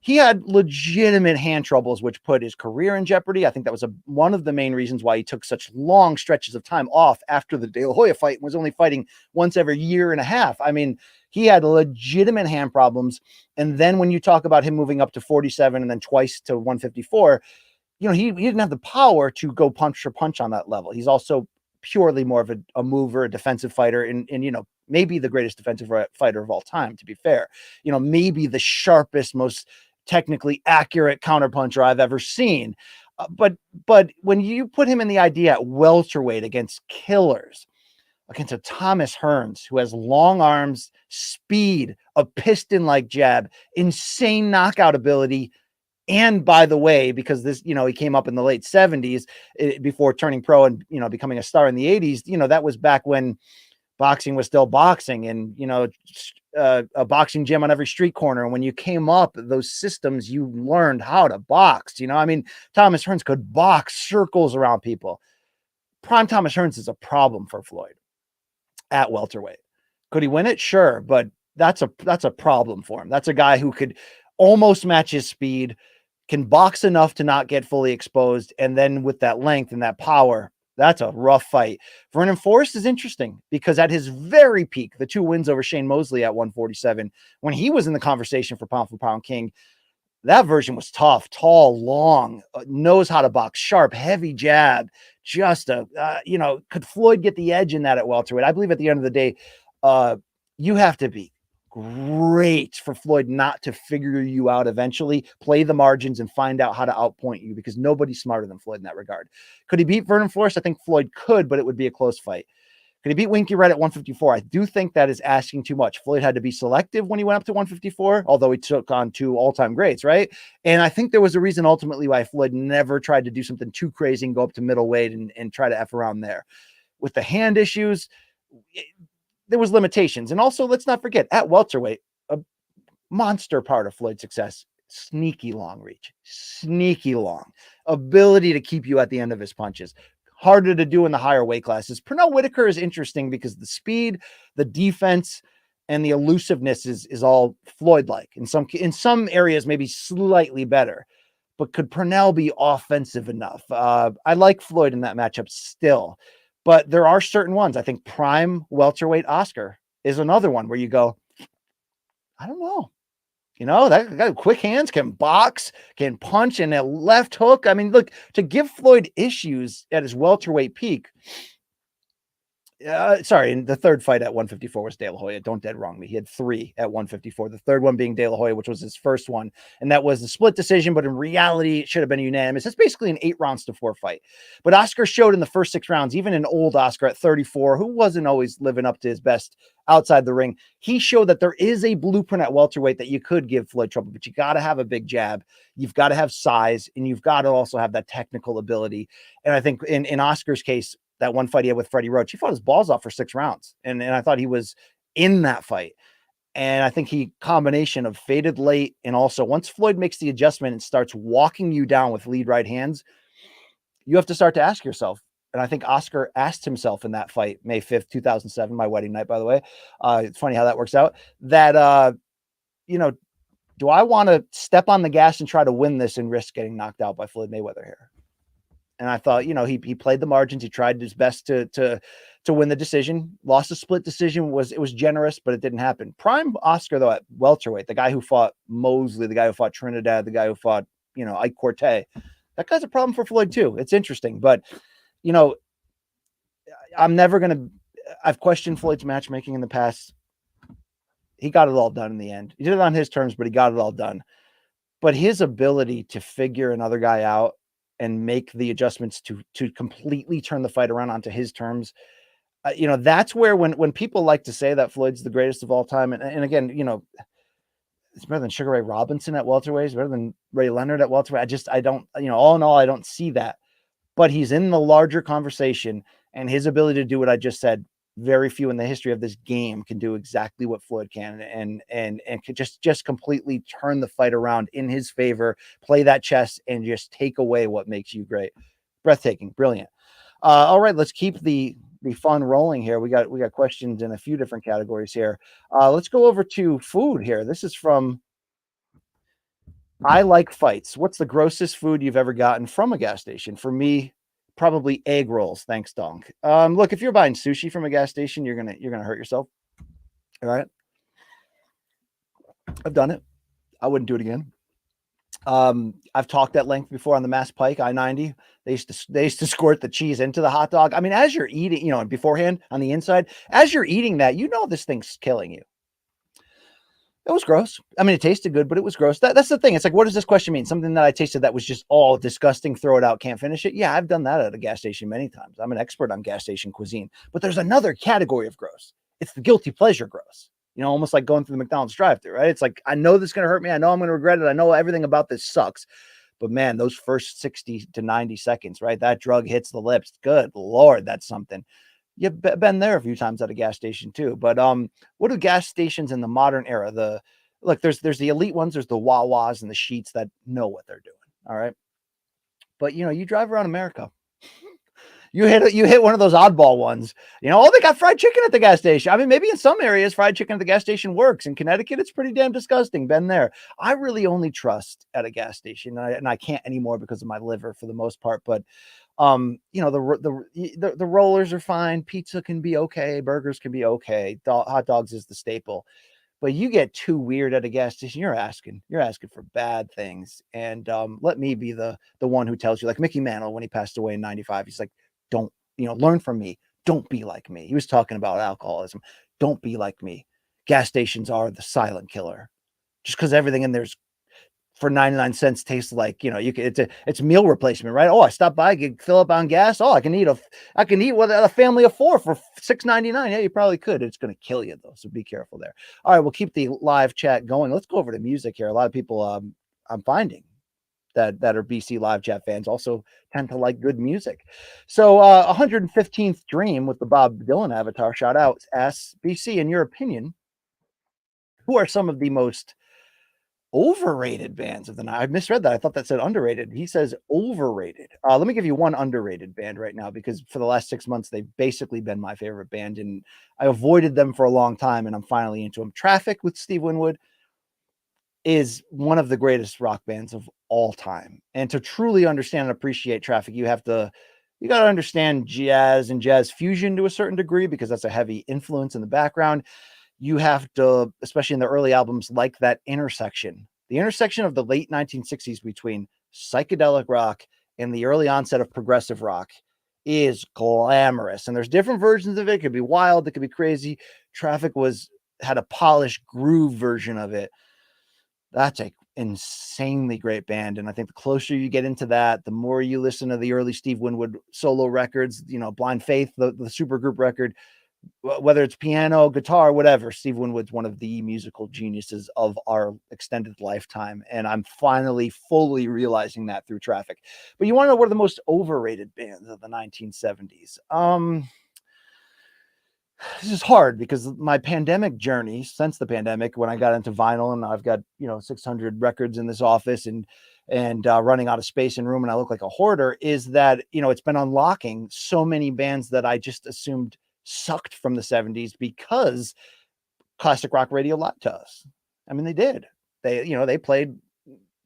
He had legitimate hand troubles, which put his career in jeopardy. I think that was one of the main reasons why he took such long stretches of time off after the De La Hoya fight and was only fighting once every year and a half. I mean, he had legitimate hand problems. And then when you talk about him moving up to 47 and then twice to 154, he didn't have the power to go punch for punch on that level. He's also purely more of a mover, a defensive fighter, and maybe the greatest defensive fighter of all time, to be fair. Maybe the sharpest, most technically accurate counterpuncher I've ever seen. But when you put him in the idea at welterweight against killers, against a Thomas Hearns who has long arms, speed, a piston-like jab, insane knockout ability, and by the way, because this, he came up in the late 70s before turning pro and, becoming a star in the 80s, that was back when boxing was still boxing and, a boxing gym on every street corner. And when you came up, those systems, you learned how to box. Thomas Hearns could box circles around people. Prime Thomas Hearns is a problem for Floyd at welterweight. Could he win it? Sure. But that's a problem for him. That's a guy who could almost match his speed, can box enough to not get fully exposed. And then with that length and that power, that's a rough fight. Vernon Forrest is interesting because at his very peak, the 2 wins over Shane Mosley at 147, when he was in the conversation for pound king, that version was tough, tall, long, knows how to box, sharp, heavy jab. Just could Floyd get the edge in that at welterweight? I believe at the end of the day, you have to be great for Floyd not to figure you out eventually, play the margins and find out how to outpoint you, because nobody's smarter than Floyd in that regard. Could he beat Vernon Forrest? I think Floyd could, but it would be a close fight. Could he beat Winky Wright at 154? I do think that is asking too much. Floyd had to be selective when he went up to 154, although he took on 2 all-time greats, right? And I think there was a reason ultimately why Floyd never tried to do something too crazy and go up to middleweight and try to F around there. With the hand issues, there was limitations. And also, let's not forget, at welterweight, a monster part of Floyd's success, sneaky long reach, sneaky long ability to keep you at the end of his punches, harder to do in the higher weight classes. Pernell Whitaker is interesting because the speed, the defense, and the elusiveness is all Floyd-like. In some areas, maybe slightly better. But could Pernell be offensive enough? I like Floyd in that matchup still, but there are certain ones. I think prime welterweight Oscar is another one where you go, I don't know. That guy, quick hands, can box, can punch, and a left hook. I mean, look, to give Floyd issues at his welterweight peak. Sorry, in the third fight at 154 was De La Hoya. Don't dead wrong me. He had 3 at 154. The third one being De La Hoya, which was his first one. And that was a split decision, but in reality, it should have been unanimous. It's basically an 8 rounds to 4 fight. But Oscar showed in the first 6 rounds, even an old Oscar at 34, who wasn't always living up to his best outside the ring, he showed that there is a blueprint at welterweight that you could give Floyd trouble, but you got to have a big jab. You've got to have size, and you've got to also have that technical ability. And I think in Oscar's case, that one fight he had with Freddie Roach, he fought his balls off for 6 rounds. And I thought he was in that fight. And I think he combination of faded late, and also once Floyd makes the adjustment and starts walking you down with lead right hands, you have to start to ask yourself. And I think Oscar asked himself in that fight, May 5th, 2007, my wedding night, by the way. It's funny how that works out. That, do I want to step on the gas and try to win this and risk getting knocked out by Floyd Mayweather here? And I thought, he played the margins. He tried his best to win the decision. Lost a split decision. It was generous, but it didn't happen. Prime Oscar, though, at welterweight, the guy who fought Mosley, the guy who fought Trinidad, the guy who fought, Ike Corte, that guy's a problem for Floyd too. It's interesting, but I've questioned Floyd's matchmaking in the past. He got it all done in the end. He did it on his terms, but he got it all done. But his ability to figure another guy out and make the adjustments to completely turn the fight around onto his terms, that's where when people like to say that Floyd's the greatest of all time, and again, it's better than Sugar Ray Robinson at welterweight, it's better than Ray Leonard at welterweight. I don't, all in all, I don't see that. But he's in the larger conversation, and his ability to do what I just said, very few in the history of this game can do exactly what Floyd can, and could just completely turn the fight around in his favor, play that chess, and just take away what makes you great. Breathtaking, brilliant. All right, let's keep the fun rolling here. We got questions in a few different categories here. Let's go over to food here. This is from I Like Fights. What's the grossest food you've ever gotten from a gas station? For me, probably egg rolls. Thanks, Donk. Look, if you're buying sushi from a gas station, you're gonna hurt yourself. All right. I've done it. I wouldn't do it again. I've talked at length before on the Mass Pike, I-90. They used to squirt the cheese into the hot dog. I mean, as you're eating, beforehand on the inside, as you're eating that, this thing's killing you. It was gross. I mean, it tasted good, but it was gross. That's the thing. It's like, what does this question mean? Something that I tasted that was just all disgusting, throw it out, can't finish it. Yeah, I've done that at a gas station many times. I'm an expert on gas station cuisine. But there's another category of gross. It's the guilty pleasure gross. Almost like going through the McDonald's drive-thru, right? It's like, I know this is going to hurt me. I know I'm going to regret it. I know everything about this sucks. But man, those first 60 to 90 seconds, right? That drug hits the lips. Good Lord, that's something. You've been there a few times at a gas station too. But what do gas stations in the modern era? There's the elite ones, there's the Wawas and the Sheets that know what they're doing. All right. But you drive around America. You hit one of those oddball ones. They got fried chicken at the gas station. I mean, maybe in some areas fried chicken at the gas station works. In Connecticut, it's pretty damn disgusting. Been there. I really only trust at a gas station, and I can't anymore because of my liver for the most part. But the rollers are fine. Pizza can be okay. Burgers can be okay. Hot dogs is the staple. But you get too weird at a gas station, you're asking for bad things. And let me be the one who tells you, like Mickey Mantle when he passed away in 95. He's like, don't, learn from me. Don't be like me. He was talking about alcoholism. Don't be like me. Gas stations are the silent killer. Just because everything in there's for 99 cents tastes like, it's meal replacement, right? Oh, I stopped by, fill up on gas. Oh, I can eat with a family of 4 for $6.99. Yeah, you probably could. It's going to kill you though. So be careful there. All right. We'll keep the live chat going. Let's go over to music here. A lot of people I'm finding that are BC live chat fans also tend to like good music. So 115th Dream with the Bob Dylan avatar shout out asks BC, in your opinion, who are some of the most overrated bands of the night. I misread that. I thought that said underrated. He says overrated. Let me give you one underrated band right now, because for the last 6 months, they've basically been my favorite band, and I avoided them for a long time, and I'm finally into them. Traffic with Steve Winwood is one of the greatest rock bands of all time. And to truly understand and appreciate Traffic, you got to understand jazz and jazz fusion to a certain degree, because that's a heavy influence in the background. You have to, especially in the early albums, like that intersection, the intersection of the late 1960s between psychedelic rock and the early onset of progressive rock is glamorous. And there's different versions of it. It could be wild, it could be crazy. Traffic had a polished groove version of it. That's a insanely great band. And I think the closer you get into that, the more you listen to the early Steve Winwood solo records, Blind Faith, the supergroup record, whether it's piano, guitar, whatever, Steve Winwood's one of the musical geniuses of our extended lifetime. And I'm finally fully realizing that through Traffic. But you want to know what are the most overrated bands of the 1970s? This is hard because my pandemic journey, since the pandemic, when I got into vinyl, and I've got 600 records in this office and running out of space and room, and I look like a hoarder, is that it's been unlocking so many bands that I just assumed sucked from the 70s because classic rock radio lied to us. I mean, they did. They played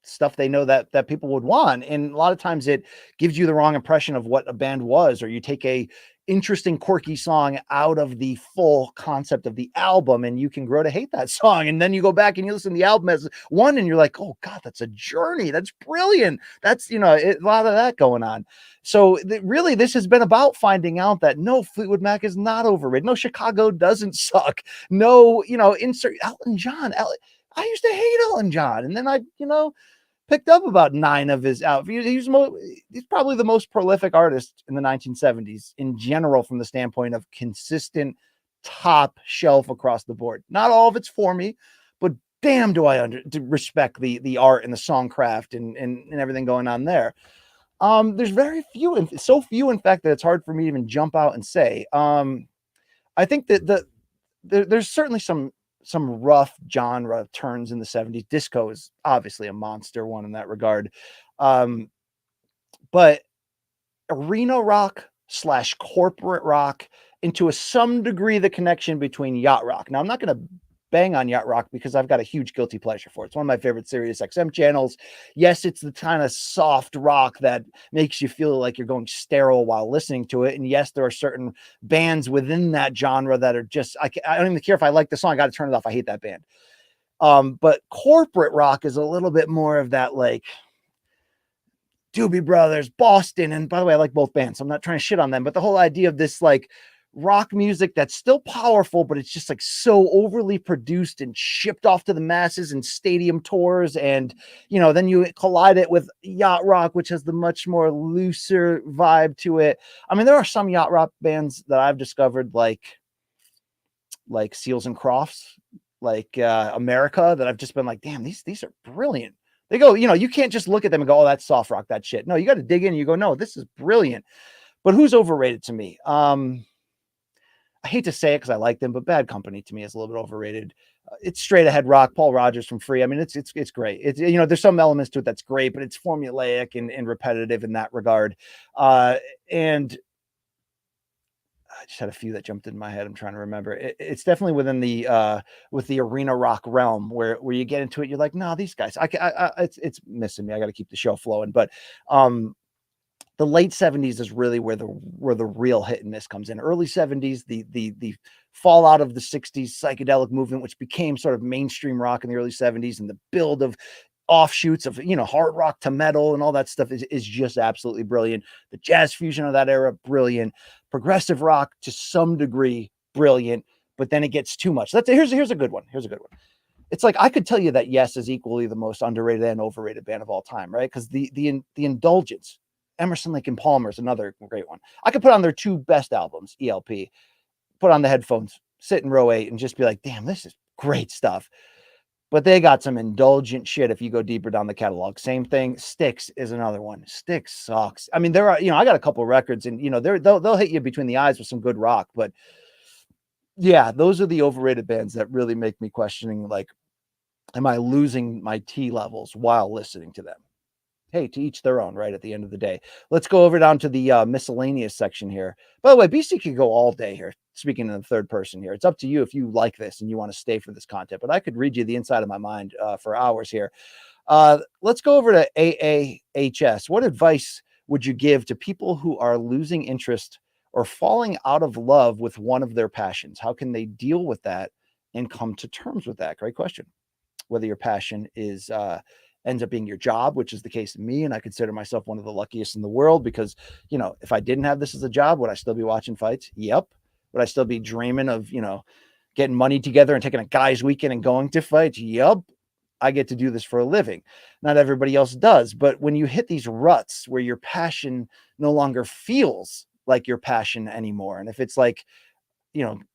stuff they know that people would want, and a lot of times it gives you the wrong impression of what a band was, or you take a interesting quirky song out of the full concept of the album, and you can grow to hate that song, and then you go back and you listen to the album as one, and you're like, oh god, that's a journey, that's brilliant, that's a lot of that going on. So really this has been about finding out that no, Fleetwood Mac is not overrated, no, Chicago doesn't suck, no, insert Elton John. I used to hate Elton John, and then I picked up about 9 of his out. He's probably the most prolific artist in the 1970s in general, from the standpoint of consistent top shelf across the board. Not all of it's for me, but damn, do I respect the art and the songcraft and everything going on there. There's very few, and so few, in fact, that it's hard for me to even jump out and say. I think that there's certainly some rough genre turns in the 70s. Disco is obviously a monster one in that regard. But arena rock / corporate rock, and to some degree, the connection between yacht rock. Now, I'm not going to bang on yacht rock because I've got a huge guilty pleasure for it. It's one of my favorite Sirius XM channels. Yes, it's the kind of soft rock that makes you feel like you're going sterile while listening to it. And yes, there are certain bands within that genre that are just, I don't even care if I like the song, I got to turn it off. I hate that band. But corporate rock is a little bit more of that, like Doobie Brothers, Boston. And by the way, I like both bands, so I'm not trying to shit on them, but the whole idea of this like rock music that's still powerful, but it's just like so overly produced and shipped off to the masses and stadium tours. And, then you collide it with yacht rock, which has the much more looser vibe to it. I mean, there are some yacht rock bands that I've discovered, like Seals and Crofts, like America, that I've just been like, damn, these are brilliant. They go, you can't just look at them and go, oh, that's soft rock, that shit. No, you got to dig in and you go, no, this is brilliant. But who's overrated to me? I hate to say it because I like them, but Bad Company to me is a little bit overrated. It's straight ahead rock. Paul Rodgers from Free. I mean, it's great. It's there's some elements to it that's great, but it's formulaic and repetitive in that regard. And I just had a few that jumped in my head. I'm trying to remember. It's definitely within the with the arena rock realm where you get into it. You're like, no, these guys. It's missing me. I got to keep the show flowing, but the late 70s is really where the real hit and miss comes in. Early 70s, the fallout of the 60s psychedelic movement, which became sort of mainstream rock in the early 70s, and the build of offshoots of hard rock to metal and all that stuff is just absolutely brilliant. The jazz fusion of that era, brilliant. Progressive rock to some degree, brilliant, but then it gets too much. Here's a good one. It's like I could tell you that Yes is equally the most underrated and overrated band of all time, right? Because the Indulgence, Emerson, Lake and Palmer is another great one. I could put on their 2 best albums, ELP, put on the headphones, sit in row 8, and just be like, damn, this is great stuff. But they got some indulgent shit if you go deeper down the catalog. Same thing. Styx is another one. Styx sucks. I mean, there are, I got a couple of records, and they'll hit you between the eyes with some good rock. But yeah, those are the overrated bands that really make me questioning, like, Am I losing my T levels while listening to them? Hey, to each their own, right? At the end of the day, let's go over down to the miscellaneous section here. By the way, BC could go all day here, speaking in the third person here. It's up to you if you like this and you want to stay for this content, but I could read you the inside of my mind for hours here. Let's go over to AAHS. What advice would you give to people who are losing interest or falling out of love with one of their passions? How can they deal with that and come to terms with that? Great question. Whether your passion is ends up being your job, which is the case of me, and I consider myself one of the luckiest in the world because, if I didn't have this as a job, would I still be watching fights? Yep. Would I still be dreaming of, getting money together and taking a guy's weekend and going to fights? Yep. I get to do this for a living. Not everybody else does, but when you hit these ruts where your passion no longer feels like your passion anymore, and if it's like,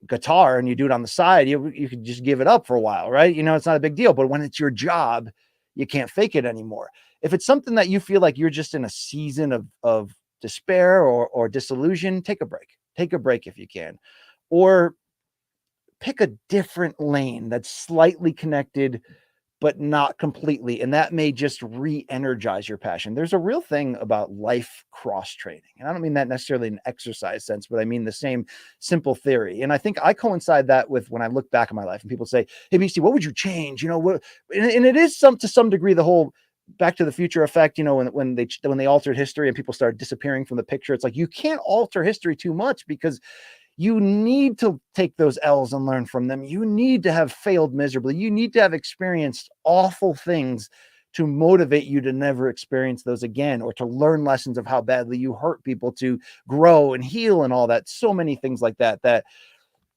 guitar and you do it on the side, you could just give it up for a while, right? It's not a big deal. But when it's your job, you can't fake it anymore. If it's something that you feel like you're just in a season of despair or disillusion, take a break. Take a break if you can. Or pick a different lane that's slightly connected but not completely. And that may just re-energize your passion. There's a real thing about life cross training. And I don't mean that necessarily in an exercise sense, but I mean the same simple theory. And I think I coincide that with when I look back at my life and people say, hey, BC, what would you change? And it is to some degree, the whole Back to the Future effect, when they altered history and people started disappearing from the picture. It's like, you can't alter history too much because you need to take those L's and learn from them. You need to have failed miserably. You need to have experienced awful things to motivate you to never experience those again, or to learn lessons of how badly you hurt people, to grow and heal and all that. So many things like that,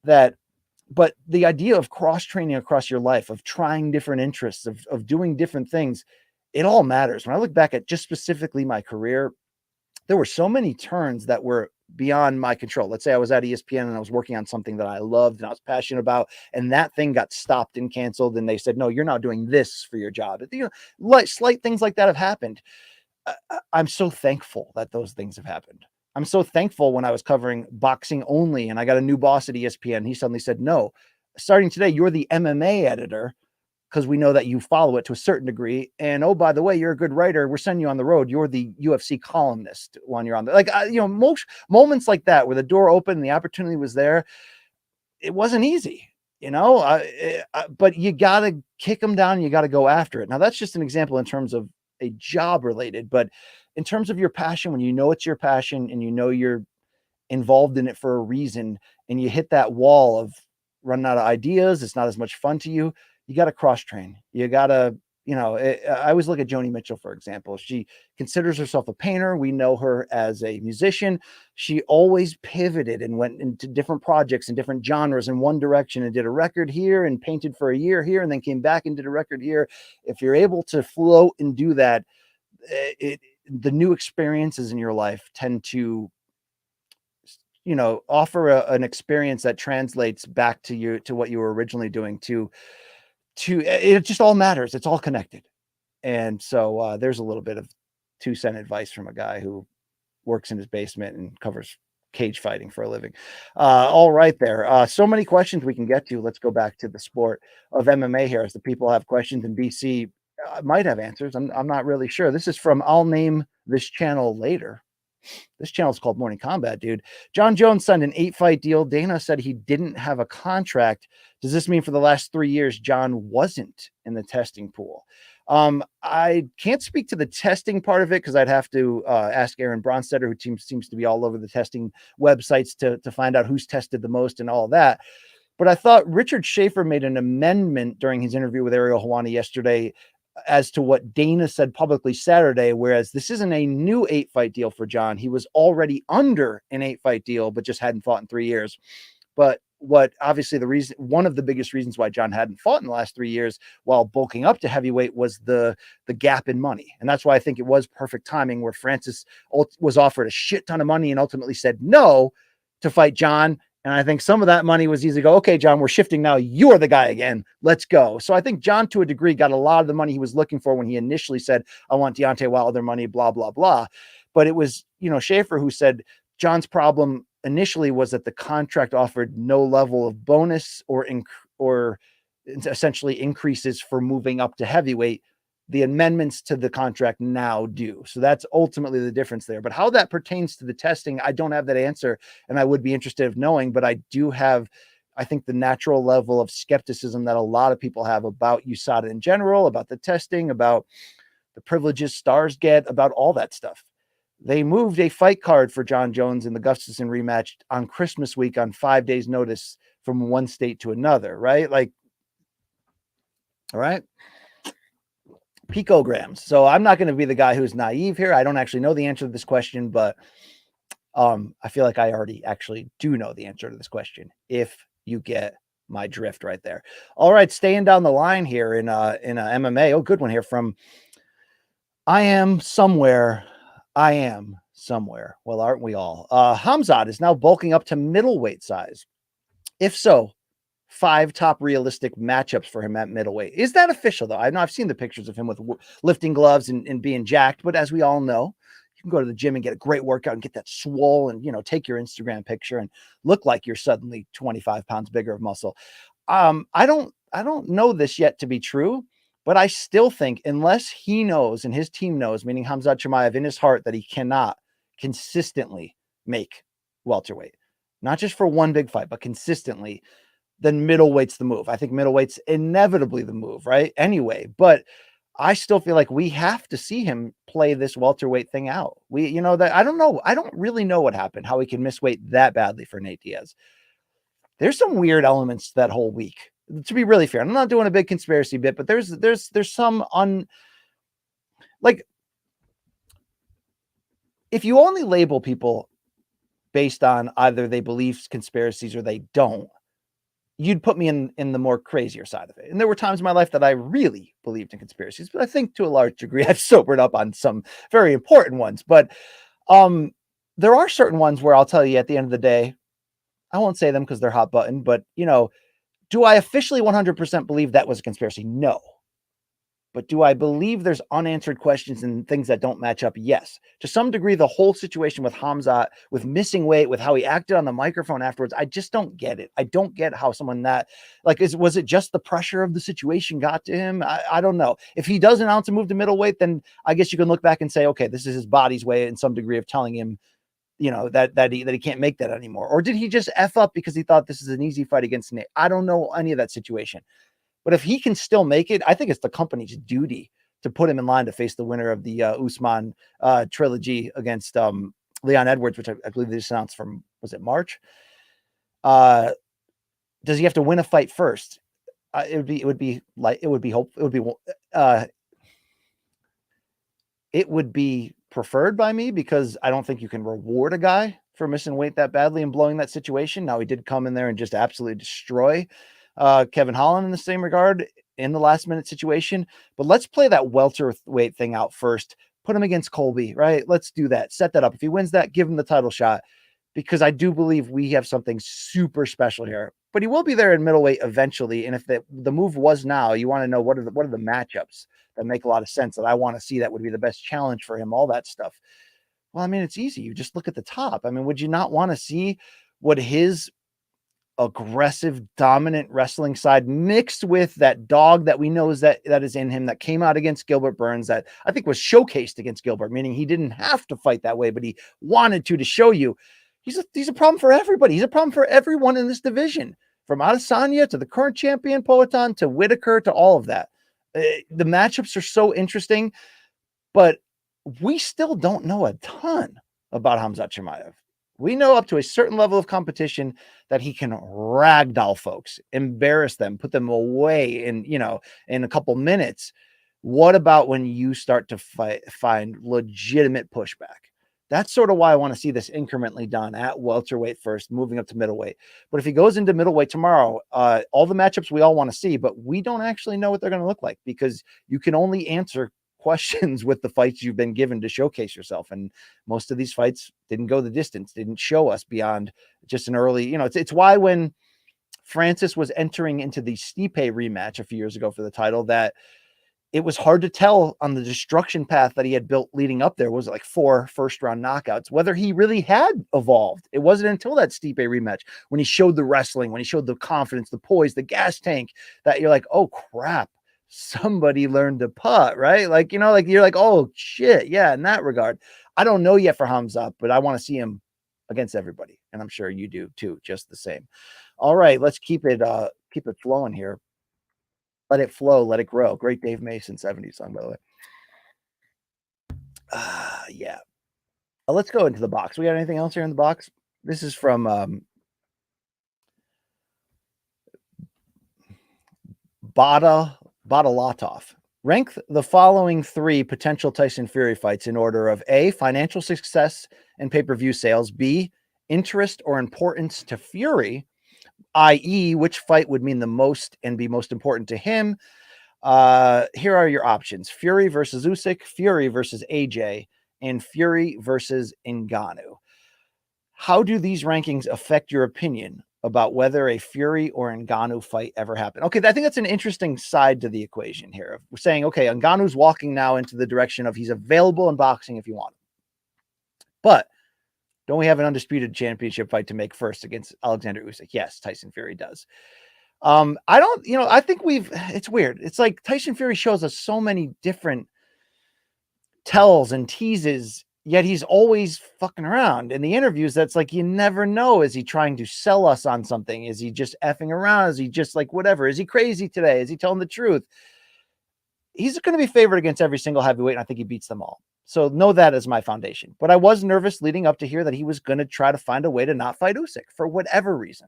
but the idea of cross training across your life, of trying different interests, of doing different things, it all matters. When I look back at just specifically my career, there were so many turns that were beyond my control. Let's say I was at ESPN and I was working on something that I loved and I was passionate about, and that thing got stopped and canceled. And they said, no, you're not doing this for your job. Slight things like that have happened. I'm so thankful that those things have happened. I'm so thankful when I was covering boxing only and I got a new boss at ESPN. He suddenly said, no, starting today, you're the MMA editor, because we know that you follow it to a certain degree. And, oh, by the way, you're a good writer. We're sending you on the road. You're the UFC columnist when you're on the, most moments like that where the door opened and the opportunity was there. It wasn't easy, but you got to kick them down. And you got to go after it. Now, that's just an example in terms of a job related, but in terms of your passion, when it's your passion and you're involved in it for a reason, and you hit that wall of running out of ideas, it's not as much fun to you. You got to cross train. You got to, I always look at Joni Mitchell, for example. She considers herself a painter. We know her as a musician. She always pivoted and went into different projects and different genres in one direction, and did a record here and painted for a year here, and then came back and did a record here. If you're able to float and do that, the new experiences in your life tend to, offer an experience that translates back to what you were originally doing, to it just all matters. It's all connected. And so there's a little bit of 2-cent advice from a guy who works in his basement and covers cage fighting for a living. All right there. So many questions we can get to. Let's go back to the sport of MMA here, as the people have questions, and BC might have answers. I'm not really sure. This is from, I'll name this channel later. This channel is called Morning Kombat, dude. Jon Jones signed an 8-fight deal. Dana said he didn't have a contract. Does this mean for the last 3 years, Jon wasn't in the testing pool? I can't speak to the testing part of it because I'd have to ask Aaron Bronstetter, who seems to be all over the testing websites to find out who's tested the most and all that. But I thought Richard Schaefer made an amendment during his interview with Ariel Helwani yesterday as to what Dana said publicly Saturday, whereas this isn't a new 8-fight deal for Jon. He was already under an 8-fight deal, but just hadn't fought in 3 years. But what obviously one of the biggest reasons why Jon hadn't fought in the last 3 years while bulking up to heavyweight was the gap in money. And that's why I think it was perfect timing, where Francis was offered a shit ton of money and ultimately said no to fight Jon. And I think some of that money was easy to go, okay, Jon, we're shifting now. You're the guy again. Let's go. So I think Jon, to a degree, got a lot of the money he was looking for when he initially said, I want Deontay Wilder money, blah, blah, blah. But it was, Schaefer who said Jon's problem initially was that the contract offered no level of bonus or essentially increases for moving up to heavyweight. The amendments to the contract now do. So that's ultimately the difference there. But how that pertains to the testing, I don't have that answer, and I would be interested in knowing, but I do have, I think, the natural level of skepticism that a lot of people have about USADA in general, about the testing, about the privileges stars get, about all that stuff. They moved a fight card for Jon Jones in the Gustafsson rematch on Christmas week on 5 days notice from one state to another, right? Like, all right. Picograms. So I'm not going to be the guy who's naive here. I don't actually know the answer to this question, but I feel like I already actually do know the answer to this question, if you get my drift right there. All right, staying down the line here in MMA. Oh, good one here from I am somewhere. Well, aren't we all? Khamzat is now bulking up to middleweight size. If so, 5 top realistic matchups for him at middleweight. Is that official, though? I know I've seen the pictures of him with lifting gloves and being jacked, but as we all know, you can go to the gym and get a great workout and get that swole and, take your Instagram picture and look like you're suddenly 25 pounds bigger of muscle. I don't know this yet to be true, but I still think unless he knows and his team knows, meaning Khamzat Chimaev in his heart, that he cannot consistently make welterweight, not just for one big fight, but consistently, then middleweight's the move. I think middleweight's inevitably the move, right? Anyway, but I still feel like we have to see him play this welterweight thing out. That I don't know. I don't really know what happened, how he can miss weight that badly for Nate Diaz. There's some weird elements to that whole week, to be really fair. I'm not doing a big conspiracy bit, but there's some if you only label people based on either they believe conspiracies or they don't, you'd put me in the more crazier side of it. And there were times in my life that I really believed in conspiracies, but I think to a large degree I've sobered up on some very important ones. But there are certain ones where I'll tell you at the end of the day, I won't say them because they're hot button, but do I officially 100% believe that was a conspiracy? No. But do I believe there's unanswered questions and things that don't match up? Yes. To some degree, the whole situation with Khamzat, with missing weight, with how he acted on the microphone afterwards, I just don't get it. I don't get how someone that, was it just the pressure of the situation got to him? I don't know. If he does announce a move to middleweight, then I guess you can look back and say, okay, this is his body's way in some degree of telling him, that he can't make that anymore. Or did he just F up because he thought this is an easy fight against Nate? I don't know any of that situation. But if he can still make it, I think it's the company's duty to put him in line to face the winner of the Usman trilogy against Leon Edwards, which I believe they just announced from, was it March? Does he have to win a fight first? It would be preferred by me, because I don't think you can reward a guy for missing weight that badly and blowing that situation. Now, he did come in there and just absolutely destroy Kevin Holland in the same regard in the last minute situation. But let's play that welterweight thing out first. Put him against Colby, right? Let's do that. Set that up. If he wins that, give him the title shot, because I do believe we have something super special here. But he will be there in middleweight eventually. And if the move was now, you want to know what are the matchups that make a lot of sense that I want to see that would be the best challenge for him, all that stuff. Well, I mean, it's easy. You just look at the top. I mean, would you not want to see what his aggressive, dominant wrestling side mixed with that dog that we know is that is in him, that came out against Gilbert Burns, that I think was showcased against Gilbert, meaning he didn't have to fight that way, but he wanted to show you he's a problem for everybody. He's a problem for everyone in this division, from Adesanya to the current champion Poatan to Whitaker to all of that. The matchups are so interesting, but we still don't know a ton about Khamzat Chimaev. We know up to a certain level of competition that he can ragdoll folks, embarrass them, put them away in a couple minutes. What about when you start to find legitimate pushback? That's sort of why I want to see this incrementally done at welterweight first, moving up to middleweight. But if he goes into middleweight tomorrow, all the matchups we all want to see, but we don't actually know what they're going to look like, because you can only answer questions with the fights you've been given to showcase yourself. And most of these fights didn't go the distance, didn't show us beyond just an early, it's why when Francis was entering into the Stipe rematch a few years ago for the title, that it was hard to tell on the destruction path that he had built leading up there. Was it like 4 first-round knockouts, whether he really had evolved. It wasn't until that Stipe rematch when he showed the wrestling, when he showed the confidence, the poise, the gas tank, that you're like, oh crap, somebody learned to putt, right? Like, like you're like, oh shit, yeah, in that regard. I don't know yet for Khamzat, but I want to see him against everybody, and I'm sure you do too, just the same. All right, let's keep it flowing here. Let it flow, let it grow. Great Dave Mason 70s song, by the way. Yeah. Let's go into the box. We got anything else here in the box? This is from Badalatov. Rank the following 3 potential Tyson Fury fights in order of A, financial success and pay-per-view sales, B, interest or importance to Fury, i.e., which fight would mean the most and be most important to him. Here are your options: Fury versus Usyk, Fury versus AJ, and Fury versus Ngannou. How do these rankings affect your opinion about whether a Fury or Ngannou fight ever happened? Okay, I think that's an interesting side to the equation here. We're saying, okay, Ngannou's walking now into the direction of he's available in boxing if you want him. But don't we have an undisputed championship fight to make first against Alexander Usyk? Yes, Tyson Fury does. I don't, I think it's weird. It's like Tyson Fury shows us so many different tells and teases, yet he's always fucking around in the interviews. That's like, you never know. Is he trying to sell us on something? Is he just effing around? Is he just like, whatever? Is he crazy today? Is he telling the truth? He's going to be favored against every single heavyweight, and I think he beats them all. So know that as my foundation. But I was nervous leading up to here that he was going to try to find a way to not fight Usyk for whatever reason.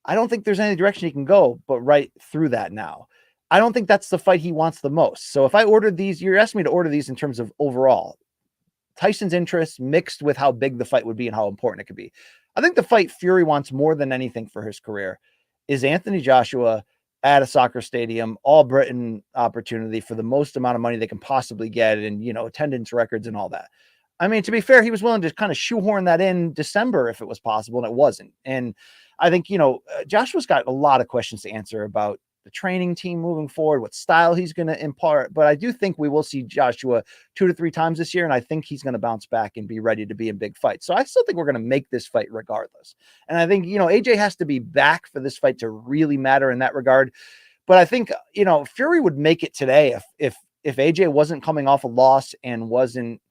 I don't think there's any direction he can go but right through that now. I don't think that's the fight he wants the most. So if I ordered these, you're asking me to order these in terms of overall Tyson's interest mixed with how big the fight would be and how important it could be. I think the fight Fury wants more than anything for his career is Anthony Joshua at a soccer stadium, all Britain opportunity for the most amount of money they can possibly get, and, attendance records and all that. I mean, to be fair, he was willing to kind of shoehorn that in December if it was possible, and it wasn't. And I think, Joshua's got a lot of questions to answer about the training team moving forward, what style he's going to impart. But I do think we will see Joshua 2 to 3 times this year, and I think he's going to bounce back and be ready to be in big fights. So I still think we're going to make this fight regardless. And I think, AJ has to be back for this fight to really matter in that regard. But I think, Fury would make it today if AJ wasn't coming off a loss and wasn't,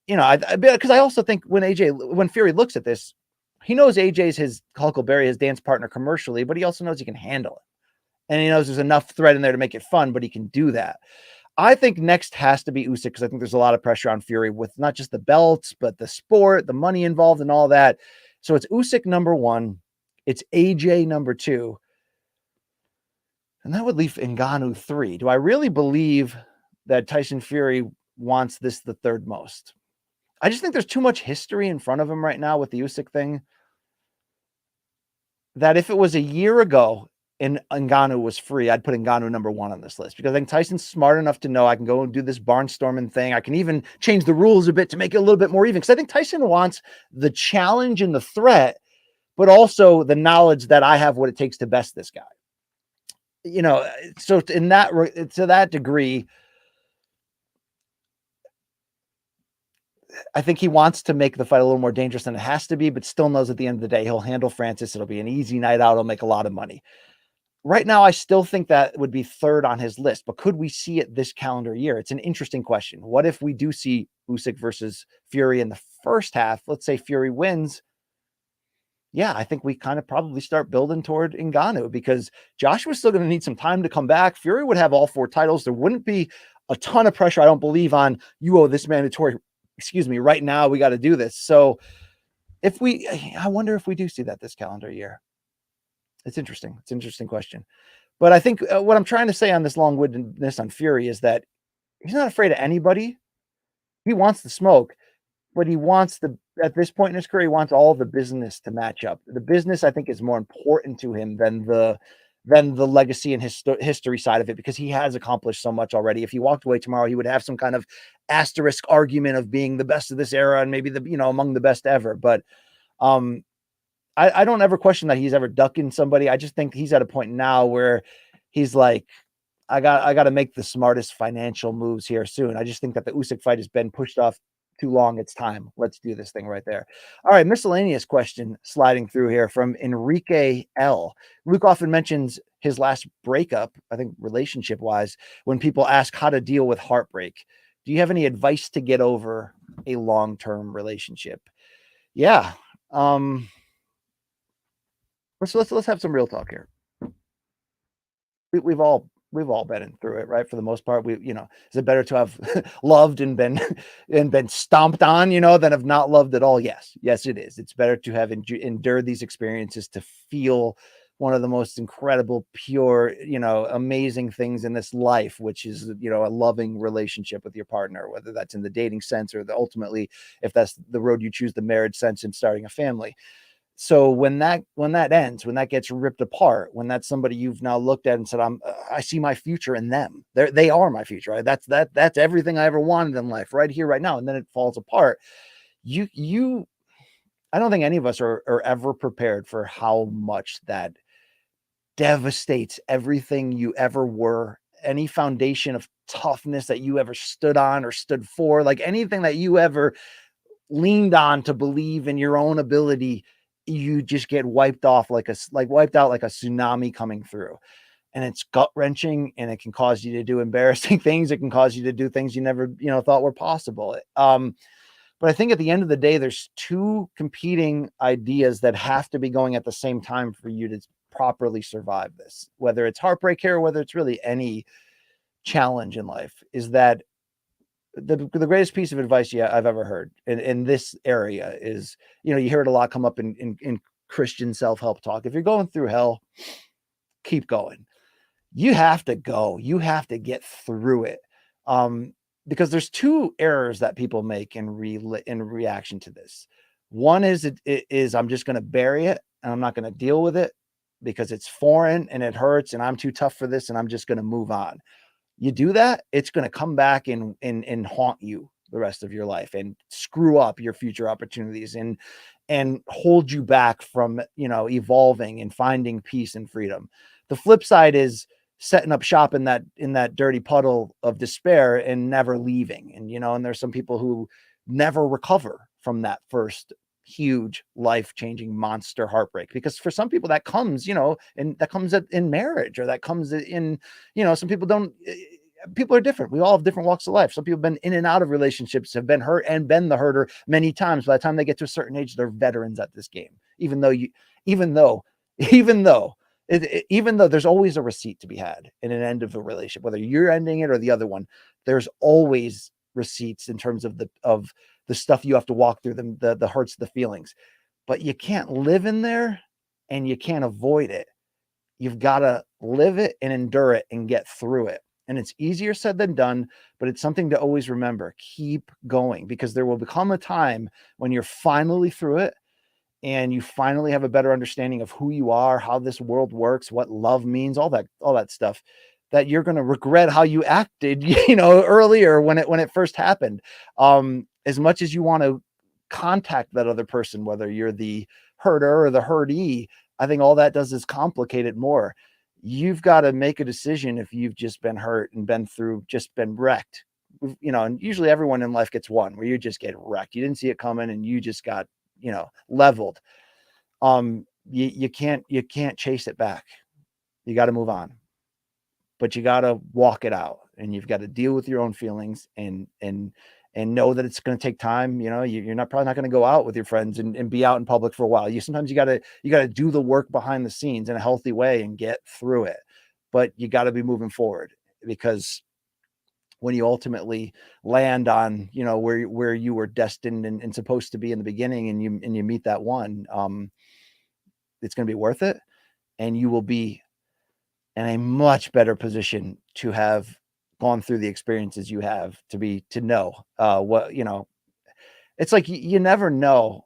because I also think when Fury looks at this, he knows AJ's his Huckleberry, his dance partner commercially, but he also knows he can handle it. And he knows there's enough thread in there to make it fun, but he can do that. I think next has to be Usyk, because I think there's a lot of pressure on Fury with not just the belts, but the sport, the money involved and all that. So it's Usyk number 1. It's AJ number 2. And that would leave Ngannou 3. Do I really believe that Tyson Fury wants this the third most? I just think there's too much history in front of him right now with the Usyk thing, that if it was a year ago and Ngannou was free, I'd put Ngannou number 1 on this list, because I think Tyson's smart enough to know I can go and do this barnstorming thing. I can even change the rules a bit to make it a little bit more even, because I think Tyson wants the challenge and the threat, but also the knowledge that I have what it takes to best this guy. So to that degree, I think he wants to make the fight a little more dangerous than it has to be, but still knows at the end of the day, he'll handle Francis. It'll be an easy night out. He'll make a lot of money. Right now, I still think that would be 3rd on his list, but could we see it this calendar year? It's an interesting question. What if we do see Usyk versus Fury in the first half? Let's say Fury wins. Yeah, I think we kind of probably start building toward Ngannou, because Joshua's still going to need some time to come back. Fury would have all 4 titles. There wouldn't be a ton of pressure, I don't believe, on you owe this mandatory, right now, we got to do this. So I wonder if we do see that this calendar year. It's interesting. It's an interesting question. But I think what I'm trying to say on this long-windedness on Fury is that he's not afraid of anybody. He wants the smoke, but he wants at this point in his career, he wants all the business to match up. The business, I think, is more important to him than the legacy and history side of it, because he has accomplished so much already. If he walked away tomorrow, he would have some kind of asterisk argument of being the best of this era and maybe among the best ever. But I don't ever question that he's ever ducking somebody. I just think he's at a point now where he's like, I got to make the smartest financial moves here soon. I just think that the Usyk fight has been pushed off too long. It's time. Let's do this thing right there. All right, miscellaneous question sliding through here from Enrique L. Luke often mentions his last breakup, I think relationship wise, when people ask how to deal with heartbreak. Do you have any advice to get over a long-term relationship? Yeah. Um, let's have some real talk here. We've all been through it, right? For the most part, is it better to have loved and been stomped on, than have not loved at all? Yes, it is. It's better to have endured these experiences to feel one of the most incredible, pure, amazing things in this life, which is, a loving relationship with your partner, whether that's in the dating sense or ultimately, if that's the road you choose, the marriage sense and starting a family. So when that ends, when that gets ripped apart, when that's somebody you've now looked at and said, I see my future in them. They are my future. Right? That's everything I ever wanted in life right here, right now. And then it falls apart. I don't think any of us are ever prepared for how much that devastates everything you ever were, any foundation of toughness that you ever stood on or stood for, like anything that you ever leaned on to believe in your own ability, you just get wiped out like a tsunami coming through. And it's gut-wrenching, and it can cause you to do embarrassing things. It can cause you to do things you never, thought were possible. But I think at the end of the day, there's two competing ideas that have to be going at the same time for you to properly survive this, whether it's heartbreak here, or whether it's really any challenge in life, is that the greatest piece of advice I've ever heard in this area is, you hear it a lot come up in Christian self-help talk. If you're going through hell, keep going. You have to go. You have to get through it. Because there's two errors that people make in reaction to this. One is I'm just going to bury it and I'm not going to deal with it because it's foreign and it hurts and I'm too tough for this and I'm just going to move on. You do that, it's going to come back and haunt you the rest of your life and screw up your future opportunities and hold you back from, evolving and finding peace and freedom. The flip side is setting up shop in that dirty puddle of despair and never leaving. And there's some people who never recover from that first huge life-changing monster heartbreak, because for some people that comes, and that comes in marriage, or that comes in, some people don't. People are different. We all have different walks of life. Some people have been in and out of relationships, have been hurt and been the herder many times. By the time they get to a certain age, they're veterans at this game. Even though there's always a receipt to be had in an end of a relationship, whether you're ending it or the other one, there's always receipts in terms of the stuff you have to walk through, the hurts, the feelings. But you can't live in there and you can't avoid it. You've got to live it and endure it and get through it. And it's easier said than done, but it's something to always remember. Keep going, because there will become a time when you're finally through it and you finally have a better understanding of who you are, how this world works, what love means, all that stuff, that you're going to regret how you acted, earlier when it first happened. As much as you want to contact that other person, whether you're the herder or the herdee, I think all that does is complicate it more. You've got to make a decision if you've just been hurt and just been wrecked. And usually everyone in life gets one where you just get wrecked. You didn't see it coming and you just got, leveled. You can't chase it back. You got to move on, but you got to walk it out, and you've got to deal with your own feelings and know that it's going to take time. You're probably not going to go out with your friends and be out in public for a while. Sometimes you got to do the work behind the scenes in a healthy way and get through it, but you got to be moving forward, because when you ultimately land on, where you were destined and supposed to be in the beginning, and you meet that one, it's going to be worth it. And you will be in a much better position to have gone through the experiences you have to know what, it's like you never know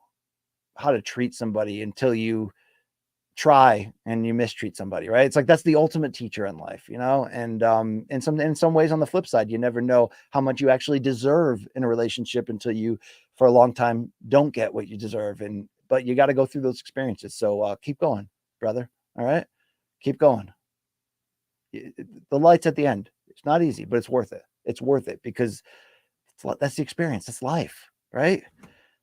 how to treat somebody until you try and you mistreat somebody, right? It's like that's the ultimate teacher in life, and in some ways, on the flip side, you never know how much you actually deserve in a relationship until you for a long time don't get what you deserve. But you got to go through those experiences. So keep going, brother. All right, keep going. The lights at the end. It's not easy, but it's worth it. It's worth it because that's the experience. That's life, right?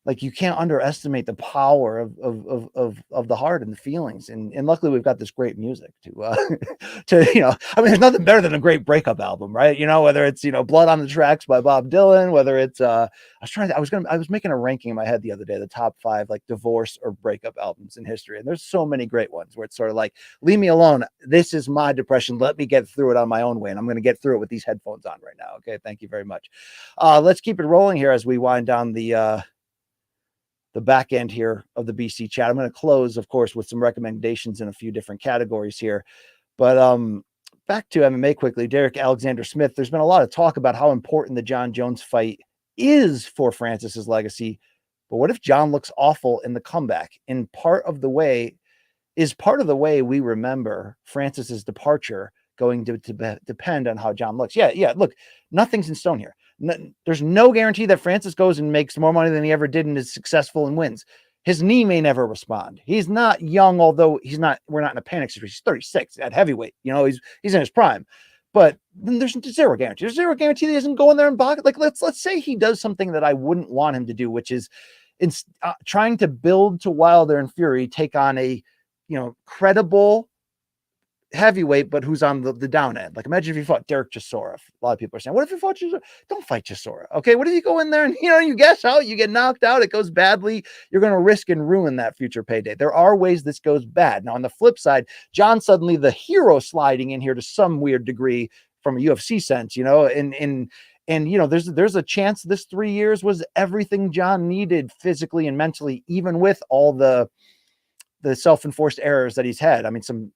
Like you can't underestimate the power of the heart and the feelings. And luckily we've got this great music to, I mean, there's nothing better than a great breakup album, right? Whether it's, Blood on the Tracks by Bob Dylan, whether it's, I was making a ranking in my head the other day, the top 5 like divorce or breakup albums in history. And there's so many great ones where it's sort of like, leave me alone. This is my depression. Let me get through it on my own way. And I'm going to get through it with these headphones on right now. Okay. Thank you very much. Let's keep it rolling here as we wind down the back end here of the BC chat. I'm going to close, of course, with some recommendations in a few different categories here. But back to MMA quickly. Derek Alexander Smith, there's been a lot of talk about how important the Jon Jones fight is for Francis's legacy. But what if Jon looks awful in the comeback? And part of the way we remember Francis's departure going to depend on how Jon looks. Yeah. Look, nothing's in stone here. There's no guarantee that Francis goes and makes more money than he ever did and is successful and wins. His knee may never respond. He's not young, although we're not in a panic situation. He's 36 at heavyweight. He's in his prime. But then there's zero guarantee. There's zero guarantee that he doesn't go in there and box. Like let's say he does something that I wouldn't want him to do, which is trying to build to Wilder and Fury, take on a credible heavyweight, but who's on the down end. Like imagine if you fought Derek Chisora. A lot of people are saying, what if you fought Chisora? Don't fight Chisora. Okay, what if you go in there and you guess out, you get knocked out, it goes badly, you're going to risk and ruin that future payday. There are ways this goes bad. Now on the flip side, Jon suddenly the hero sliding in here to some weird degree from a UFC sense, and there's a chance this 3 years was everything Jon needed physically and mentally, even with all the self-enforced errors that he's had. I mean, some,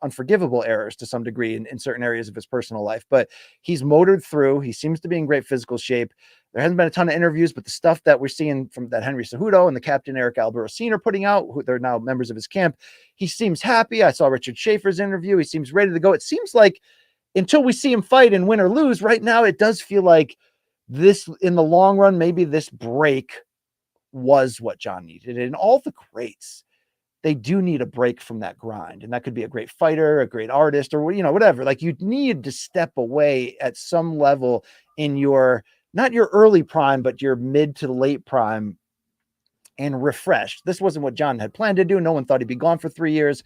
unforgivable errors to some degree in certain areas of his personal life, but he's motored through. He seems to be in great physical shape. There hasn't been a ton of interviews, but the stuff that we're seeing from that Henry Cejudo and the captain Eric Albarracin are putting out, who they're now members of his camp, he seems happy. I saw Richard Schaefer's interview. He seems ready to go. It seems like until we see him fight and win or lose right now, it does feel like this in the long run, maybe this break was what Jon needed. And all the greats, they do need a break from that grind. And that could be a great fighter, a great artist, or, whatever. Like you need to step away at some level in not your early prime, but your mid to late prime and refresh. This wasn't what Jon had planned to do. No one thought he'd be gone for 3 years.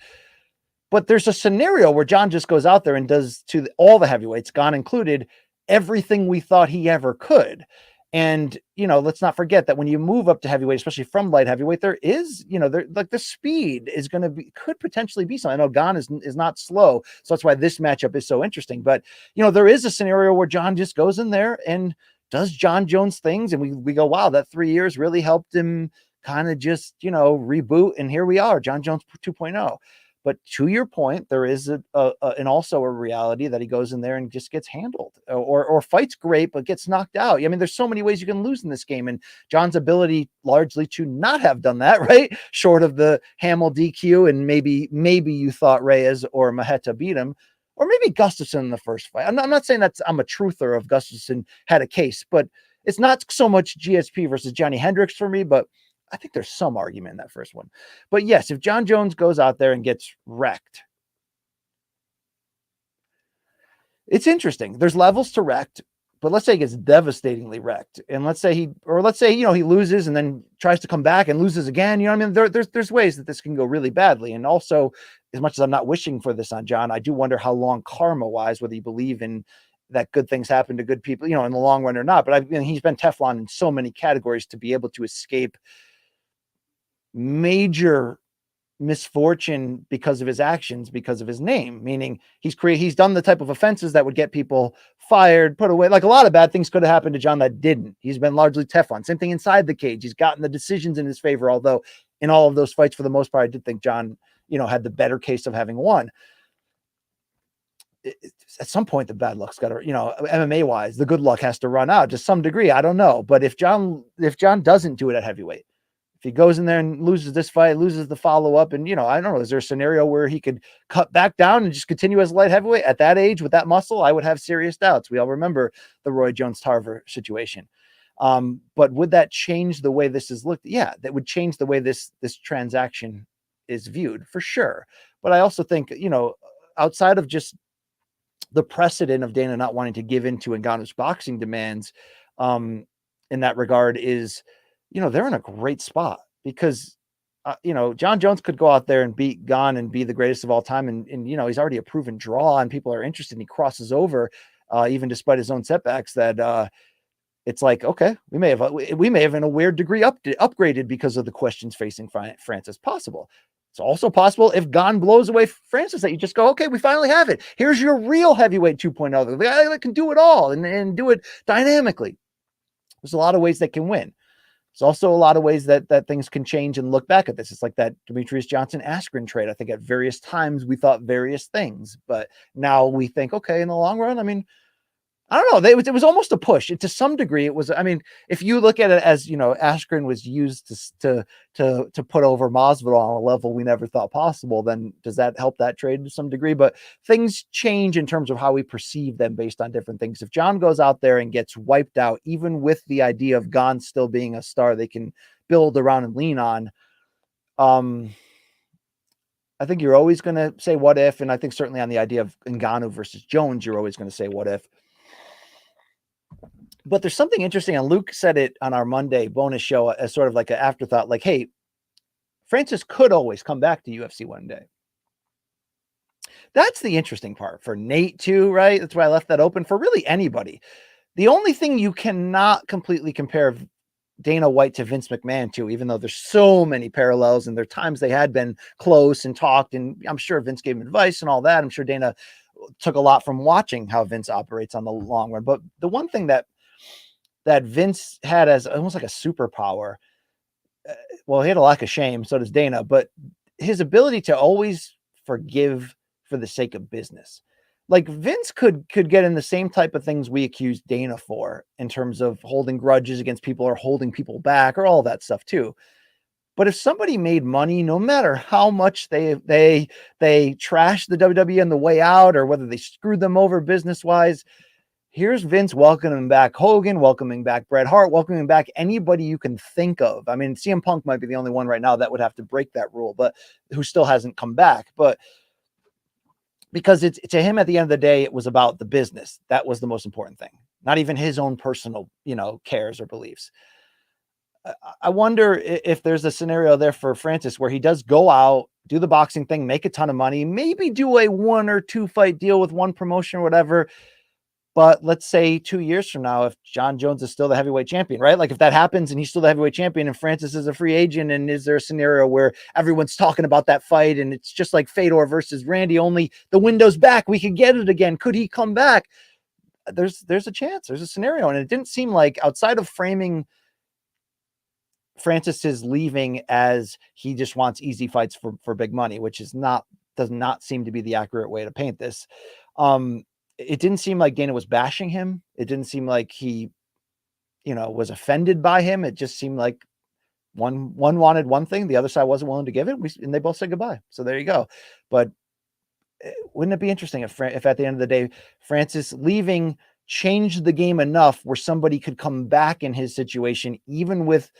But there's a scenario where Jon just goes out there and does to all the heavyweights, Gane included, everything we thought he ever could. And, let's not forget that when you move up to heavyweight, especially from light heavyweight, there is, like the speed is going to could potentially be something. I know Gane is not slow. So that's why this matchup is so interesting. But, there is a scenario where Jon just goes in there and does Jon Jones things. And we go, wow, that 3 years really helped him kind of just, reboot. And here we are, Jon Jones 2.0. But to your point, there is and also a reality that he goes in there and just gets handled or fights great, but gets knocked out. I mean, there's so many ways you can lose in this game. And Jon's ability largely to not have done that, right? Short of the Hamill DQ. And maybe you thought Reyes or Maheta beat him, or maybe Gustafsson in the first fight. I'm not saying I'm a truther of Gustafsson had a case, but it's not so much GSP versus Johnny Hendricks for me, but I think there's some argument in that first one. But yes, if Jon Jones goes out there and gets wrecked, it's interesting. There's levels to wrecked, but let's say he gets devastatingly wrecked. And let's say he loses and then tries to come back and loses again. I mean, there's ways that this can go really badly. And also, as much as I'm not wishing for this on Jon, I do wonder how long karma-wise, whether you believe in that good things happen to good people, in the long run or not. But he's been Teflon in so many categories to be able to escape major misfortune because of his actions, because of his name, meaning he's done the type of offenses that would get people fired, put away. Like a lot of bad things could have happened to Jon that didn't. He's been largely Teflon. Same thing inside the cage. He's gotten the decisions in his favor, although in all of those fights, for the most part, I did think Jon, had the better case of having won. At some point, the bad luck's got to, MMA wise, the good luck has to run out to some degree. I don't know. But if Jon doesn't do it at heavyweight, if he goes in there and loses this fight, loses the follow-up, and, I don't know, is there a scenario where he could cut back down and just continue as light heavyweight at that age with that muscle? I would have serious doubts. We all remember the Roy Jones-Tarver situation. But would that change the way this is looked? Yeah, that would change the way this transaction is viewed for sure. But I also think, outside of just the precedent of Dana not wanting to give in to Ngannou's boxing demands in that regard is, they're in a great spot because, Jon Jones could go out there and beat Ngannou and be the greatest of all time. And he's already a proven draw and people are interested and he crosses over even despite his own setbacks that it's like, okay, we may have in a weird degree upgraded because of the questions facing Francis. Possible. It's also possible if Ngannou blows away Francis that you just go, okay, we finally have it. Here's your real heavyweight 2.0, the guy that can do it all and do it dynamically. There's a lot of ways that can win. There's also a lot of ways that things can change and look back at this. It's like that Demetrius Johnson-Askren trade. I think at various times we thought various things, but now we think, okay, in the long run, I mean, I don't know. It was almost a push. To some degree, it was. I mean, if you look at it as Askren was used to put over Masvidal on a level we never thought possible, then does that help that trade to some degree? But things change in terms of how we perceive them based on different things. If Jon goes out there and gets wiped out, even with the idea of Ngannou still being a star they can build around and lean on, I think you're always going to say what if, and I think certainly on the idea of Ngannou versus Jones, you're always going to say what if. But there's something interesting, and Luke said it on our Monday bonus show as sort of like an afterthought, like, hey, Francis could always come back to UFC one day. That's the interesting part for Nate too, right? That's why I left that open for really anybody. The only thing you cannot completely compare Dana White to Vince McMahon to, even though there's so many parallels and there are times they had been close and talked, and I'm sure Vince gave him advice and all that. I'm sure Dana took a lot from watching how Vince operates on the long run. But the one thing that Vince had as almost like a superpower, well, he had a lack of shame, so does Dana, but his ability to always forgive for the sake of business. Like Vince could get in the same type of things we accuse Dana for in terms of holding grudges against people or holding people back or all that stuff too. But if somebody made money, no matter how much they trashed the WWE on the way out or whether they screwed them over business-wise, here's Vince welcoming back Hogan, welcoming back Bret Hart, welcoming back anybody you can think of. I mean, CM Punk might be the only one right now that would have to break that rule, but who still hasn't come back. But because it's to him at the end of the day, it was about the business. That was the most important thing, not even his own personal, cares or beliefs. I wonder if there's a scenario there for Francis where he does go out, do the boxing thing, make a ton of money, maybe do a 1 or 2 fight deal with one promotion or whatever. But let's say 2 years from now, if Jon Jones is still the heavyweight champion, right? Like if that happens and he's still the heavyweight champion and Francis is a free agent, and is there a scenario where everyone's talking about that fight and it's just like Fedor versus Randy, only the window's back, we could get it again. Could he come back? There's a chance, there's a scenario. And it didn't seem like, outside of framing Francis's leaving as he just wants easy fights for big money, which does not seem to be the accurate way to paint this. It didn't seem like Dana was bashing him. It didn't seem like he, was offended by him. It just seemed like one wanted one thing, the other side wasn't willing to give it, and they both said goodbye. So there you go. But wouldn't it be interesting if at the end of the day, Francis leaving changed the game enough where somebody could come back in his situation, even with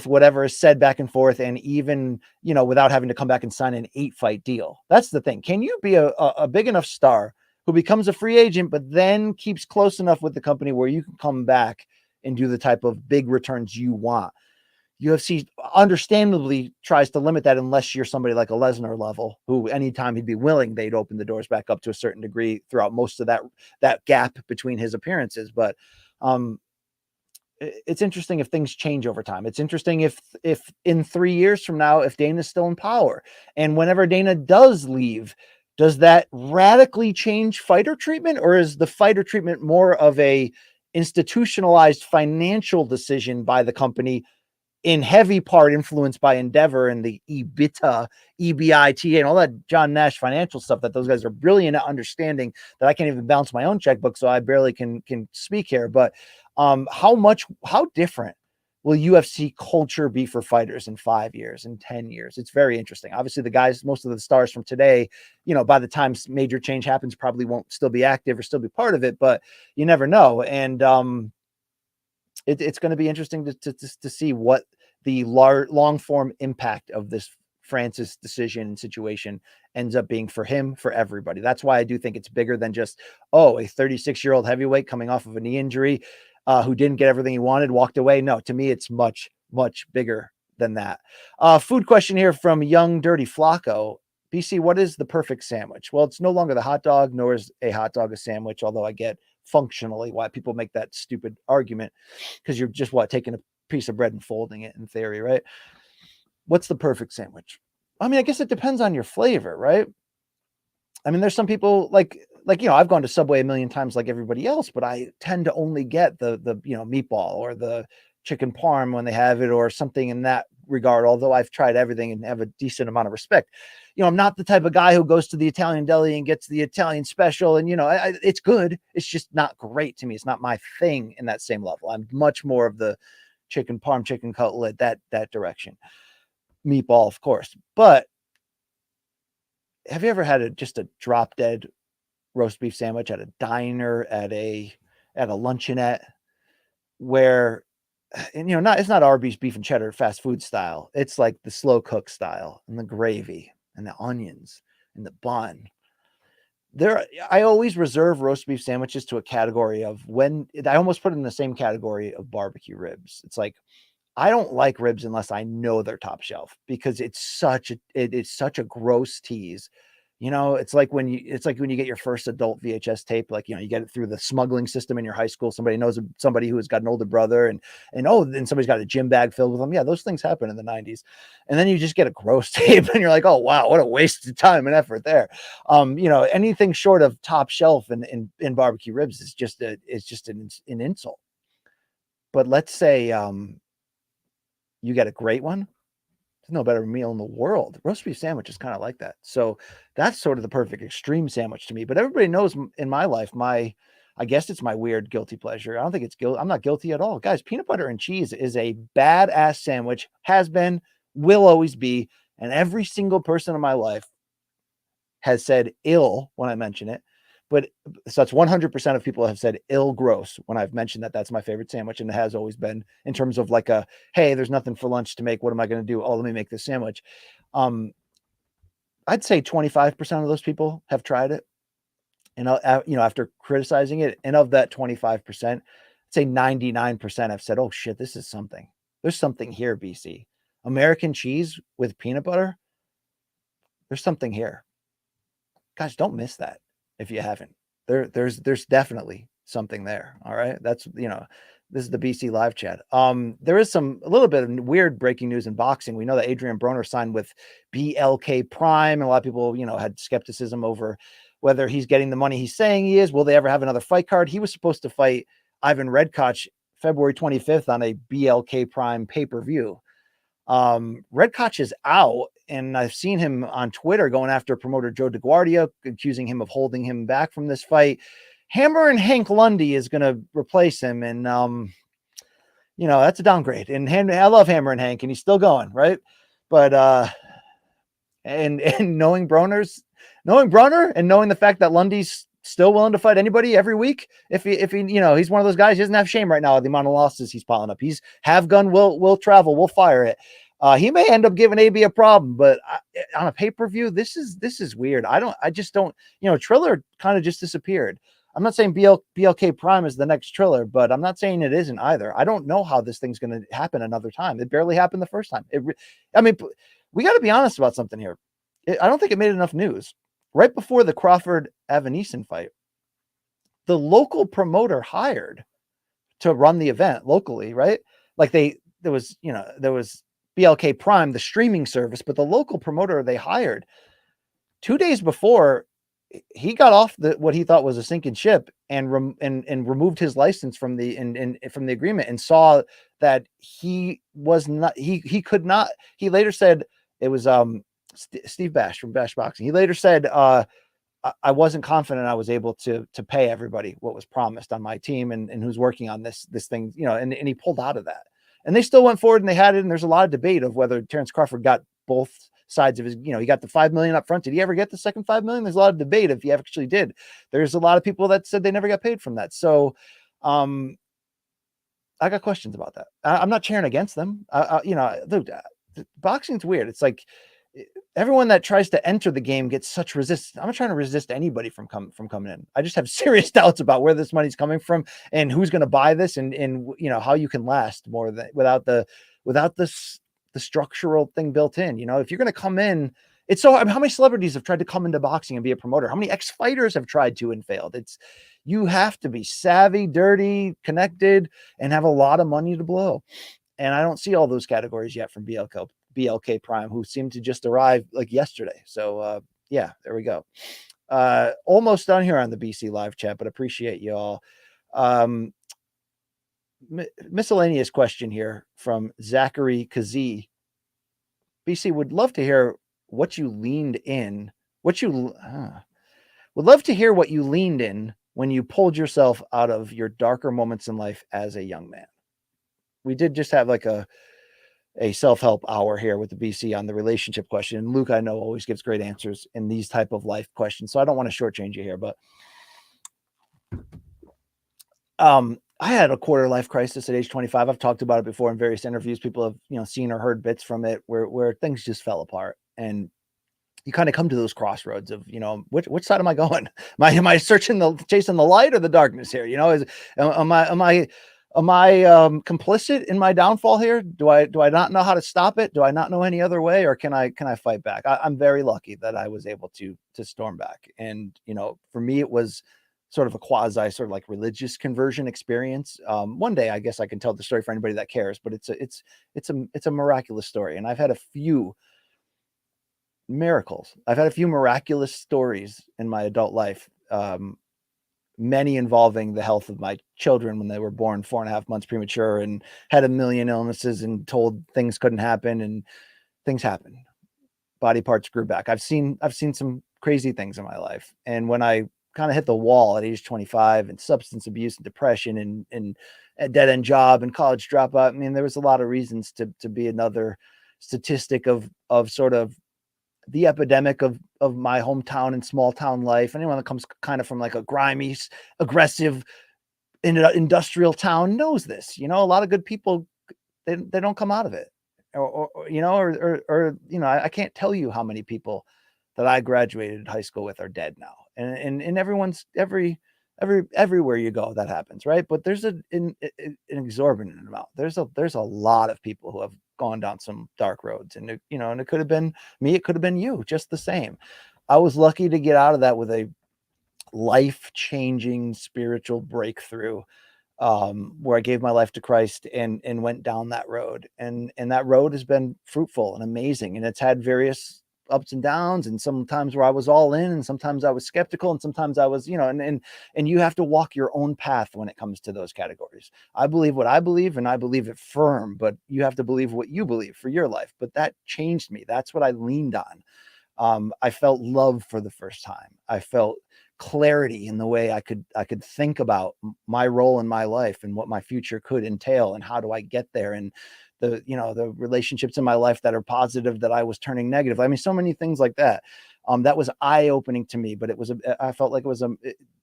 whatever is said back and forth, and even, without having to come back and sign an 8-fight deal? That's the thing. Can you be a big enough star who becomes a free agent, but then keeps close enough with the company where you can come back and do the type of big returns you want? UFC understandably tries to limit that unless you're somebody like a Lesnar level, who anytime he'd be willing, they'd open the doors back up to a certain degree throughout most of that gap between his appearances. But it's interesting if things change over time. It's interesting if in 3 years from now, if Dana's still in power, and whenever Dana does leave, does that radically change fighter treatment, or is the fighter treatment more of a institutionalized financial decision by the company, in heavy part influenced by Endeavor and the EBITDA, EBITA, and all that John Nash financial stuff that those guys are brilliant at understanding, that I can't even balance my own checkbook, so I barely can speak here. But how different will UFC culture be for fighters in 5 years, in 10 years? It's very interesting. Obviously, the guys, most of the stars from today, by the time major change happens, probably won't still be active or still be part of it, but you never know. And it's going to be interesting to see what the long form impact of this Francis decision situation ends up being for him, for everybody. That's why I do think it's bigger than just, a 36-year-old heavyweight coming off of a knee injury who didn't get everything he wanted, walked away. No, to me, it's much, much bigger than that. Food question here from Young Dirty Flacco. BC, what is the perfect sandwich? Well, it's no longer the hot dog, nor is a hot dog a sandwich, although I get functionally why people make that stupid argument, because you're just taking a piece of bread and folding it in theory, right? What's the perfect sandwich? I mean, I guess it depends on your flavor, right? I mean, there's some people like, I've gone to Subway a million times like everybody else, but I tend to only get the meatball or the chicken parm when they have it, or something in that regard, although I've tried everything and have a decent amount of respect. I'm not the type of guy who goes to the Italian deli and gets the Italian special, and it's good. It's just not great to me. It's not my thing in that same level. I'm much more of the chicken parm, chicken cutlet, that direction. Meatball, of course. But have you ever had just a drop dead roast beef sandwich at a diner, at a luncheonette, where, and it's not Arby's beef and cheddar fast food style. It's like the slow cook style, and the gravy and the onions and the bun. I always reserve roast beef sandwiches to a category of, when I almost put it in the same category of barbecue ribs. It's like, I don't like ribs unless I know they're top shelf, because it is such a gross tease. It's like when you get your first adult VHS tape, like, you get it through the smuggling system in your high school. Somebody knows somebody who has got an older brother, and then somebody's got a gym bag filled with them. Yeah, those things happen in the 90s. And then you just get a gross tape and you're like, oh wow, what a waste of time and effort there. Anything short of top shelf in barbecue ribs is just an insult. But let's say you get a great one. There's no better meal in the world. Roast beef sandwich is kind of like that. So that's sort of the perfect extreme sandwich to me. But everybody knows in my life, I guess it's my weird guilty pleasure. I don't think it's guilt. I'm not guilty at all. Guys, peanut butter and cheese is a badass sandwich, has been, will always be. And every single person in my life has said ill when I mention it. But so that's 100% of people have said ill gross when I've mentioned that that's my favorite sandwich. And it has always been, in terms of like hey, there's nothing for lunch to make. What am I going to do? Oh, let me make this sandwich. I'd say 25% of those people have tried it. And, after criticizing it, and of that 25%, I'd say 99% have said, oh shit, this is something. There's something here, BC. American cheese with peanut butter. There's something here. Guys, don't miss that. If you haven't, there's definitely something there. All right. That's, this is the BC live chat. There is a little bit of weird breaking news in boxing. We know that Adrian Broner signed with BLK Prime, and a lot of people, had skepticism over whether he's getting the money he's saying he is. Will they ever have another fight card? He was supposed to fight Ivan Redkach February 25th on a BLK Prime pay-per-view. Redkach is out, and I've seen him on Twitter going after promoter Joe DeGuardia, accusing him of holding him back from this fight. Hammer and Hank Lundy is going to replace him, and that's a downgrade. And I love Hammer and Hank, and he's still going, right? But and knowing Broner, and knowing the fact that Lundy's still willing to fight anybody every week, if he he's one of those guys. He doesn't have shame right now, the amount of losses he's piling up. He's have gun, will travel, will fire it. He may end up giving AB a problem, but on a pay-per-view, this is weird. I just don't, Triller kind of just disappeared. I'm not saying BLK Prime is the next Triller, but I'm not saying it isn't either. I don't know how this thing's going to happen another time. It barely happened the first time. We got to be honest about something here. I don't think it made enough news. Right before the Crawford Evaneson fight, the local promoter hired to run the event locally, right? Like there was BLK Prime, the streaming service, but the local promoter they hired 2 days before, he got off what he thought was a sinking ship and removed his license from the agreement, and saw that he was not, he could not. He later said, it was Steve Bash from Bash Boxing. He later said, I wasn't confident I was able to pay everybody what was promised on my team and who's working on this thing, and he pulled out of that. And they still went forward and they had it. And there's a lot of debate of whether Terrence Crawford got both sides of his, he got the $5 million up front. Did he ever get the second $5 million? There's a lot of debate if he actually did. There's a lot of people that said they never got paid from that. So, I got questions about that. I'm not cheering against them. Look, boxing's weird. It's like, everyone that tries to enter the game gets such resistance. I'm not trying to resist anybody from coming in. I just have serious doubts about where this money's coming from and who's going to buy this, and how you can last more than without this the structural thing built in. If you're going to come in, it's so. I mean, how many celebrities have tried to come into boxing and be a promoter? How many ex-fighters have tried to and failed? You have to be savvy, dirty, connected, and have a lot of money to blow. And I don't see all those categories yet from BLK Prime, who seemed to just arrive like yesterday. So yeah, there we go. Almost done here on the BC live chat, but appreciate you all. Miscellaneous question here from Zachary Kazee. BC, would love to hear what you leaned in. Would love to hear what you leaned in when you pulled yourself out of your darker moments in life as a young man. We did just have like a self-help hour here with the BC on the relationship question. And Luke, I know, always gives great answers in these type of life questions. So I don't want to shortchange you here, but I had a quarter life crisis at age 25. I've talked about it before in various interviews. People have, seen or heard bits from it where things just fell apart. And you kind of come to those crossroads of, which side am I going? Am I chasing the light or the darkness here? Am I complicit in my downfall here? Do I not know how to stop it? Do I not know any other way, or can I fight back? I'm very lucky that I was able to storm back. And, for me, it was sort of a quasi sort of like religious conversion experience. One day, I guess I can tell the story for anybody that cares, but it's a miraculous story. And I've had a few miracles. I've had a few miraculous stories in my adult life. Many involving the health of my children when they were born 4.5 months premature and had a million illnesses and told things couldn't happen, and things happened. Body parts grew back. I've seen some crazy things in my life. And when I kind of hit the wall at age 25 and substance abuse and depression and a dead end job and college dropout, I mean, there was a lot of reasons to be another statistic of sort of the epidemic of my hometown and small town life. Anyone that comes kind of from like a grimy, aggressive industrial town knows this. A lot of good people, they don't come out of it, or I can't tell you how many people that I graduated high school with are dead now, and everyone's everywhere you go that happens, right? But there's an exorbitant amount. There's a lot of people who have gone down some dark roads, and it could have been me, it could have been you, just the same. I was lucky to get out of that with a life-changing spiritual breakthrough, where I gave my life to Christ and went down that road, and that road has been fruitful and amazing, and it's had various ups and downs, and sometimes where I was all in, and sometimes I was skeptical, and sometimes I was, and you have to walk your own path when it comes to those categories. I believe what I believe, and I believe it firm, but you have to believe what you believe for your life. But that changed me. That's what I leaned on. I felt love for the first time. I felt clarity in the way I could think about my role in my life and what my future could entail, and how do I get there, and the relationships in my life that are positive that I was turning negative. I mean, so many things like that. That was eye-opening to me, but I felt like it was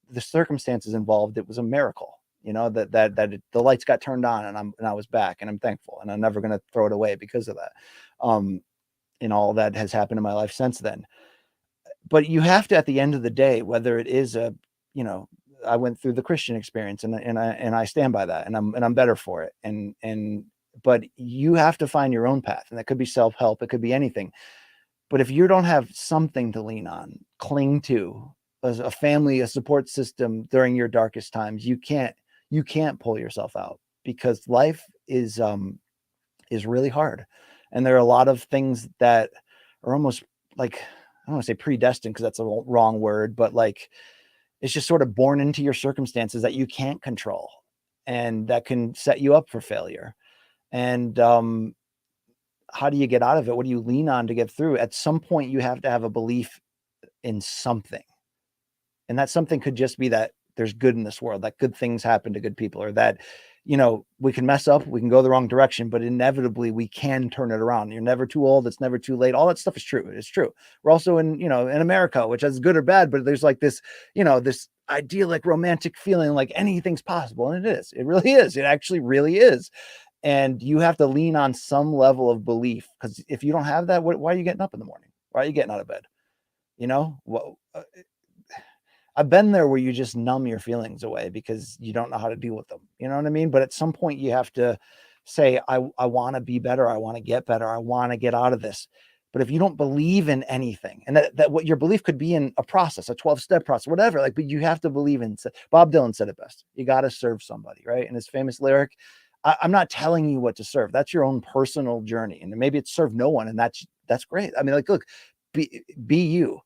the circumstances involved. It was a miracle, that the lights got turned on, and I was back, and I'm thankful, and I'm never going to throw it away because of that. And all that has happened in my life since then. But you have to, at the end of the day, whether it is I went through the Christian experience, and I stand by that, and I'm better for it. But you have to find your own path, and that could be self-help. It could be anything. But if you don't have something to lean on, cling to, as a family, a support system during your darkest times, you can't pull yourself out, because life is really hard. And there are a lot of things that are almost like, I don't want to say predestined, because that's a wrong word, but like, it's just sort of born into your circumstances that you can't control, and that can set you up for failure. And how do you get out of it? What do you lean on to get through? At some point, you have to have a belief in something. And that something could just be that there's good in this world, that good things happen to good people, or that, we can mess up, we can go the wrong direction, but inevitably we can turn it around. You're never too old. It's never too late. All that stuff is true. It's true. We're also in America, which is good or bad, but there's like this, this idyllic romantic feeling like anything's possible. And it is. It really is. It actually really is. And you have to lean on some level of belief, because if you don't have that, why are you getting up in the morning? Why are you getting out of bed? You know, well, I've been there where you just numb your feelings away because you don't know how to deal with them. You know what I mean? But at some point you have to say, I want to be better. I want to get better. I want to get out of this. But if you don't believe in anything, and that what your belief could be in a process, a 12-step process, whatever, like, but you have to believe in. Bob Dylan said it best. You got to serve somebody, right? And his famous lyric, I'm not telling you what to serve. That's your own personal journey. And maybe it's serve no one. And that's great. I mean, like, look, be you,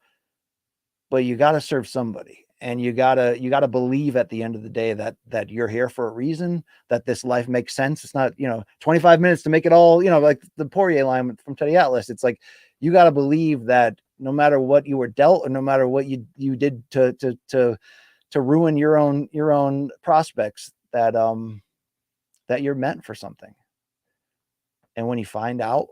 but you got to serve somebody. And you gotta believe at the end of the day that you're here for a reason, that this life makes sense. It's not, 25 minutes to make it all, like the Poirier line from Teddy Atlas. It's like, you got to believe that no matter what you were dealt, or no matter what you did to ruin your own prospects, that you're meant for something. And when you find out,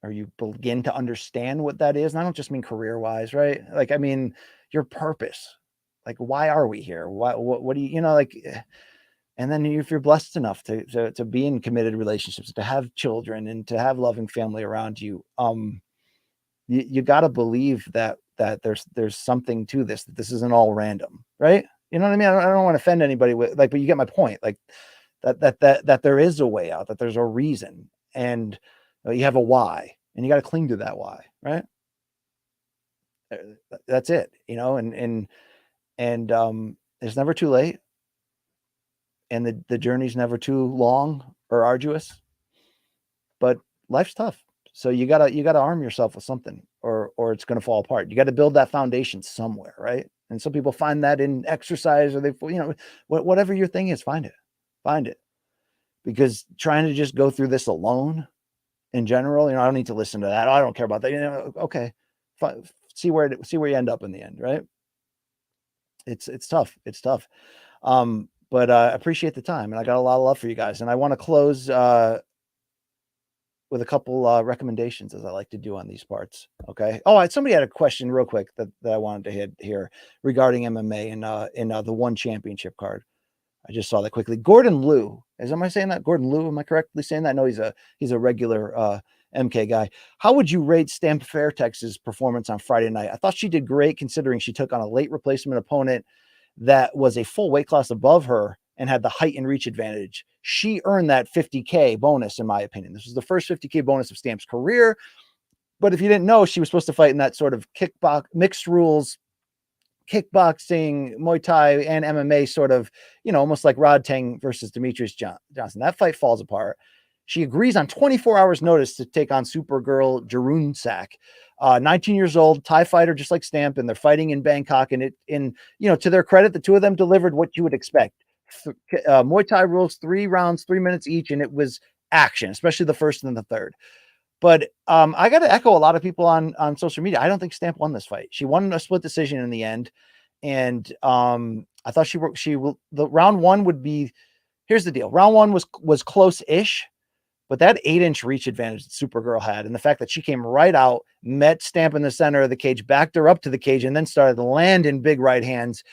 or you begin to understand what that is, and I don't just mean career-wise, right? Like, I mean your purpose. Like, why are we here? What do you, like, and then if you're blessed enough to be in committed relationships, to have children, and to have loving family around you, you got to believe that there's something to this, that this isn't all random, right? You know what I mean? I don't want to offend anybody with, like, but you get my point. Like, that there is a way out, that there's a reason, and you have a why, and you got to cling to that why, right? That's it, and it's never too late, and the journey's never too long or arduous, but life's tough. So you gotta arm yourself with something, or it's going to fall apart. You got to build that foundation somewhere, right? And some people find that in exercise, or whatever your thing is, find it, because trying to just go through this alone in general, I don't need to listen to that. I don't care about that. Okay, see where you end up in the end, right? It's tough. But I appreciate the time, and I got a lot of love for you guys. And I want to close with a couple recommendations, as I like to do on these parts. Okay. Oh, somebody had a question real quick that I wanted to hit here regarding MMA in the One Championship card. I just saw that quickly. Gordon Liu, am I saying that? Gordon Liu, am I correctly saying that? No, he's a regular MK guy. How would you rate Stamp Fairtex's performance on Friday night? I thought she did great, considering she took on a late replacement opponent that was a full weight class above her and had the height and reach advantage. She earned that $50K bonus, in my opinion. This was the first $50K bonus of Stamp's career. But if you didn't know, she was supposed to fight in that sort of mixed rules, kickboxing, Muay Thai, and MMA sort of, almost like Rod Tang versus Demetrius Johnson. That fight falls apart. She agrees on 24 hours notice to take on Supergirl Jarunsak, 19 years old, Thai fighter, just like Stamp, and they're fighting in Bangkok. And to their credit, the two of them delivered what you would expect. Muay Thai rules, 3 rounds, 3 minutes each, and it was action, especially the first and the third. But I got to echo a lot of people on social media. I don't think Stamp won this fight. She won a split decision in the end, and I thought the round one would be. Here's the deal: round one was close-ish, but that 8-inch reach advantage that Supergirl had, and the fact that she came right out, met Stamp in the center of the cage, backed her up to the cage, and then started to land in big right hands.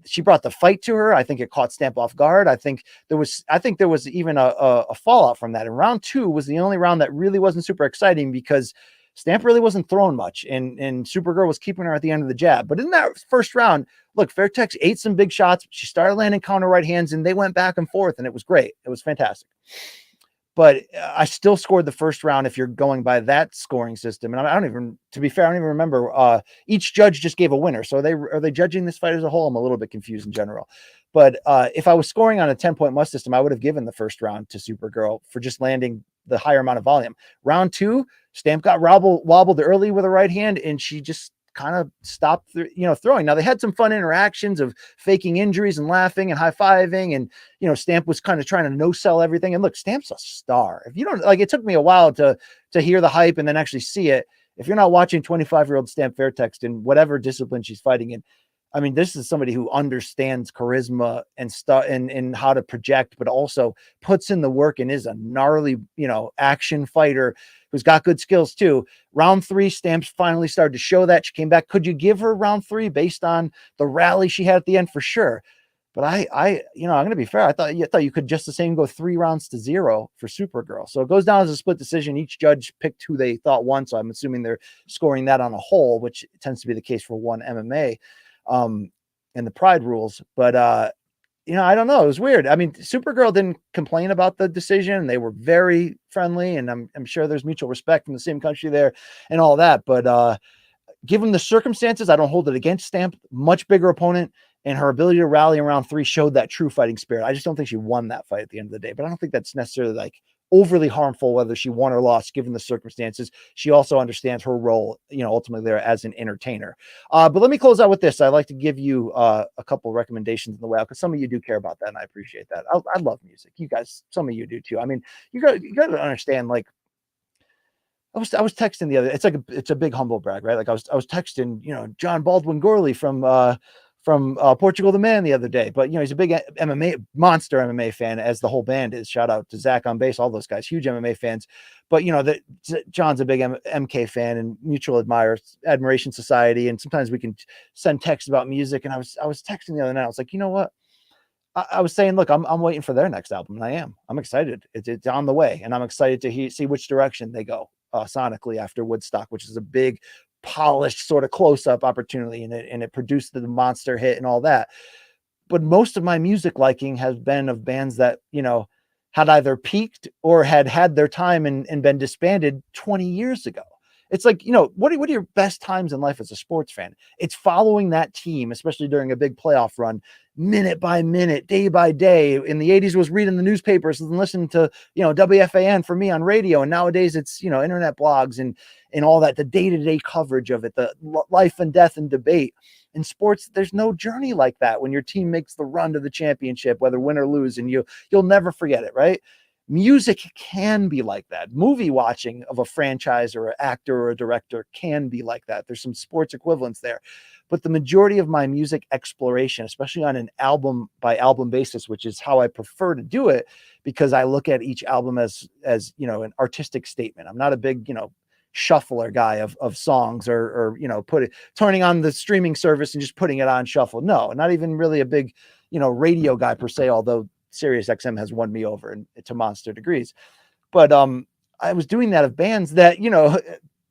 She brought the fight to her. I think it caught Stamp off guard. I think there was even a fallout from that. And round two was the only round that really wasn't super exciting, because Stamp really wasn't throwing much, and Supergirl was keeping her at the end of the jab. But in that first round, look, Fairtex ate some big shots. She started landing counter right hands, and they went back and forth, and it was great. It was fantastic. But I still scored the first round if you're going by that scoring system. And to be fair, I don't even remember. Each judge just gave a winner. So are they judging this fight as a whole? I'm a little bit confused in general. But if I was scoring on a 10-point must system, I would have given the first round to Supergirl for just landing the higher amount of volume. Round two, Stamp got wobbled early with a right hand, and she just kind of stopped throwing. Now, they had some fun interactions of faking injuries and laughing and high-fiving, and Stamp was kind of trying to no-sell everything. And look, Stamp's a star. If you don't, like, it took me a while to hear the hype and then actually see it. If you're not watching 25-year-old Stamp Fairtex in whatever discipline she's fighting in, I mean, this is somebody who understands charisma and stuff, and how to project, but also puts in the work and is a gnarly, action fighter who's got good skills too. Round three, Stamp finally started to show that. She came back. Could you give her round three based on the rally she had at the end? For sure. But I'm going to be fair. I thought you could just the same go 3-0 for Supergirl. So it goes down as a split decision. Each judge picked who they thought won. So I'm assuming they're scoring that on a whole, which tends to be the case for one MMA, and the Pride rules. But I don't know. It was weird. I mean, Supergirl didn't complain about the decision. They were very friendly, and I'm sure there's mutual respect from the same country there and all that. But given the circumstances, I don't hold it against Stamp. Much bigger opponent, and her ability to rally around 3 showed that true fighting spirit. I just don't think she won that fight at the end of the day, but I don't think that's necessarily like overly harmful whether she won or lost given the circumstances. She also understands her role, ultimately there as an entertainer. But let me close out with this. I'd like to give you a couple recommendations in the way out, because some of you do care about that, and I appreciate that. I love music. You guys, some of you do too. I mean, you got to understand, like, I was texting the other. It's a big humble brag, right? Like I was texting, John Baldwin Gorley from Portugal the Man the other day. But he's a big monster MMA fan, as the whole band is. Shout out to Zach on bass, all those guys, huge MMA fans. But John's a big MK fan and mutual admiration society. And sometimes we can send texts about music. And I was texting the other night. I was like, you know what? I was saying, look, I'm waiting for their next album, and I'm excited. It's on the way, and I'm excited to see which direction they go sonically after Woodstock, which is a big, polished sort of close-up opportunity, and it produced the monster hit and all that. But most of my music liking has been of bands that had either peaked or had their time and been disbanded 20 years ago. It's like, what are your best times in life as a sports fan? It's following that team, especially during a big playoff run, minute by minute, day by day. In the 80s was reading the newspapers and listening to, WFAN for me on radio. And nowadays it's, internet blogs and all that, the day-to-day coverage of it, the life and death and debate. In sports, there's no journey like that when your team makes the run to the championship, whether win or lose, and you'll never forget it, right? Music can be like that. Movie watching of a franchise or an actor or a director can be like that. There's some sports equivalents there. But the majority of my music exploration, especially on an album by album basis, which is how I prefer to do it, because I look at each album as an artistic statement. I'm not a big, shuffler guy of songs or turning on the streaming service and just putting it on shuffle. No, not even really a big, radio guy per se, although Sirius XM has won me over to monster degrees. But I was doing that of bands that,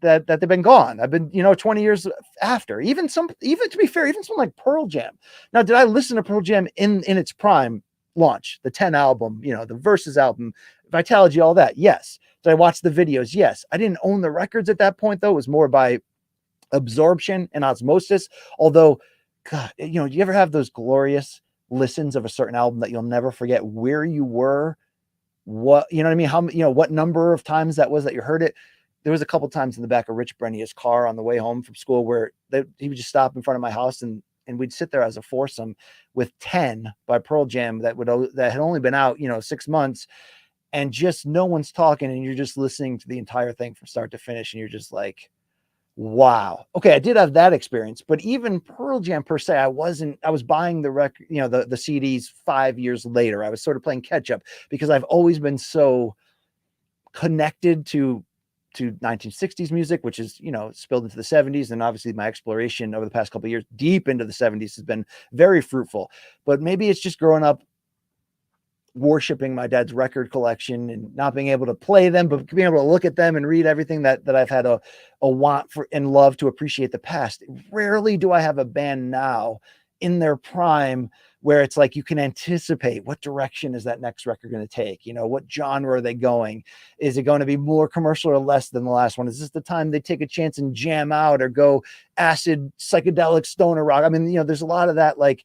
that they've been gone. I've been, 20 years after. Even to be fair, even something like Pearl Jam. Now, did I listen to Pearl Jam in its prime launch, the 10 album, the Versus album, Vitalogy, all that? Yes. Did I watch the videos? Yes. I didn't own the records at that point, though. It was more by absorption and osmosis. Although, God, you ever have those glorious listens of a certain album that you'll never forget where you were, what I mean, how what number of times that was that you heard it? There was a couple times in the back of Rich Brennia's car on the way home from school where he would just stop in front of my house and we'd sit there as a foursome with 10 by Pearl Jam that had only been out 6 months, and just no one's talking and you're just listening to the entire thing from start to finish, and you're just like, wow. Okay, I did have that experience, but even Pearl Jam per se, I was buying the record, the CDs 5 years later. I was sort of playing catch up because I've always been so connected to 1960s music, which is, spilled into the 70s. And obviously my exploration over the past couple of years, deep into the 70s, has been very fruitful. But maybe it's just growing up worshiping my dad's record collection and not being able to play them, but being able to look at them and read everything that I've had a want for and love to appreciate the past. Rarely do I have a band now in their prime where it's like you can anticipate what direction is that next record going to take? What genre are they going? Is it going to be more commercial or less than the last one? Is this the time they take a chance and jam out or go acid, psychedelic, stoner rock? I mean, there's a lot of that, like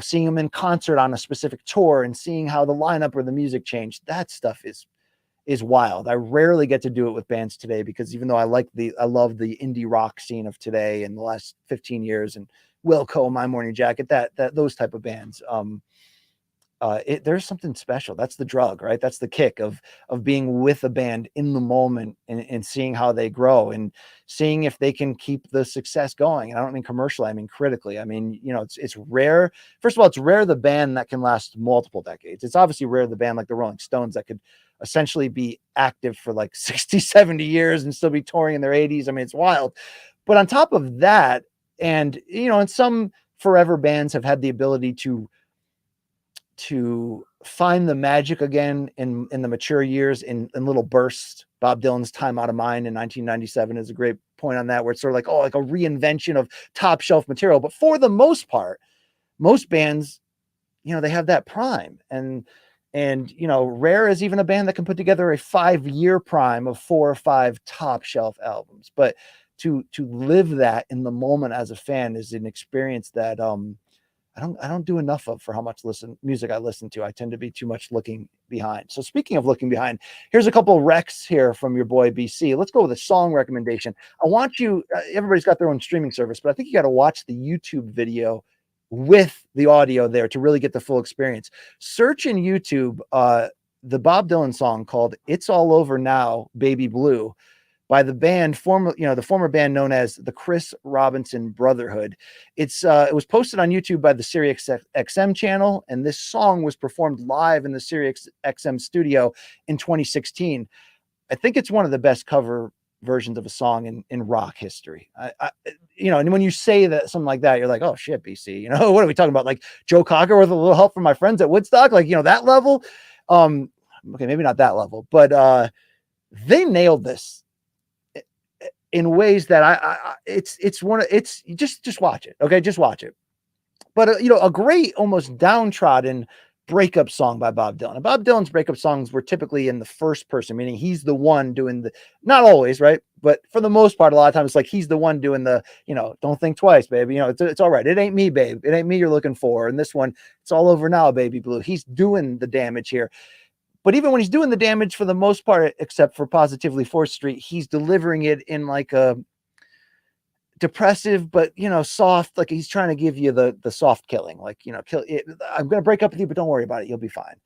seeing them in concert on a specific tour and seeing how the lineup or the music changed. That stuff is wild. I rarely get to do it with bands today because even though I love the indie rock scene of today and the last 15 years and Wilco, My Morning Jacket, that those type of bands, there's something special. That's the drug, right? That's the kick of being with a band in the moment and seeing how they grow and seeing if they can keep the success going. And I don't mean commercially, I mean critically. I mean, it's rare. First of all, it's rare the band that can last multiple decades. It's obviously rare the band like the Rolling Stones that could essentially be active for like 60, 70 years and still be touring in their 80s. I mean, it's wild. But on top of that, and in some forever bands have had the ability to find the magic again in the mature years in little bursts. Bob Dylan's Time Out of Mind in 1997 is a great point on that, where it's sort of like, oh, like a reinvention of top shelf material. But for the most part, most bands, you know, they have that prime. And you know, rare is even a band that can put together a 5-year prime of 4 or 5 top shelf albums. But to live that in the moment as a fan is an experience that I don't do enough of for how much music I listen to. I tend to be too much looking behind. So speaking of looking behind, here's a couple of recs here from your boy BC. Let's go with a song recommendation. I want you, everybody's got their own streaming service, but I think you got to watch the YouTube video with the audio there to really get the full experience. Search in YouTube the Bob Dylan song called "It's All Over Now, Baby Blue" by the band the former band known as the Chris Robinson Brotherhood. It was posted on YouTube by the Sirius XM channel, and this song was performed live in the Sirius XM studio in 2016. I think it's one of the best cover versions of a song in rock history. And when you say that something like that, you're like, oh shit, BC, what are we talking about? Like Joe Cocker with a little help from my friends at Woodstock, like, that level. Okay, maybe not that level, but they nailed this in ways that it's just watch it. Okay. Just watch it. But a great, almost downtrodden breakup song by Bob Dylan. And Bob Dylan's breakup songs were typically in the first person, meaning he's the one doing not always, right? But for the most part, a lot of times it's like, he's the one doing don't think twice, baby. It's all right. It ain't me, babe. It ain't me you're looking for. And this one, it's all over now, baby blue. He's doing the damage here. But even when he's doing the damage, for the most part, except for Positively 4th Street, he's delivering it in like a depressive, but, soft, like he's trying to give you the soft killing, like, kill it. I'm going to break up with you, but don't worry about it. You'll be fine.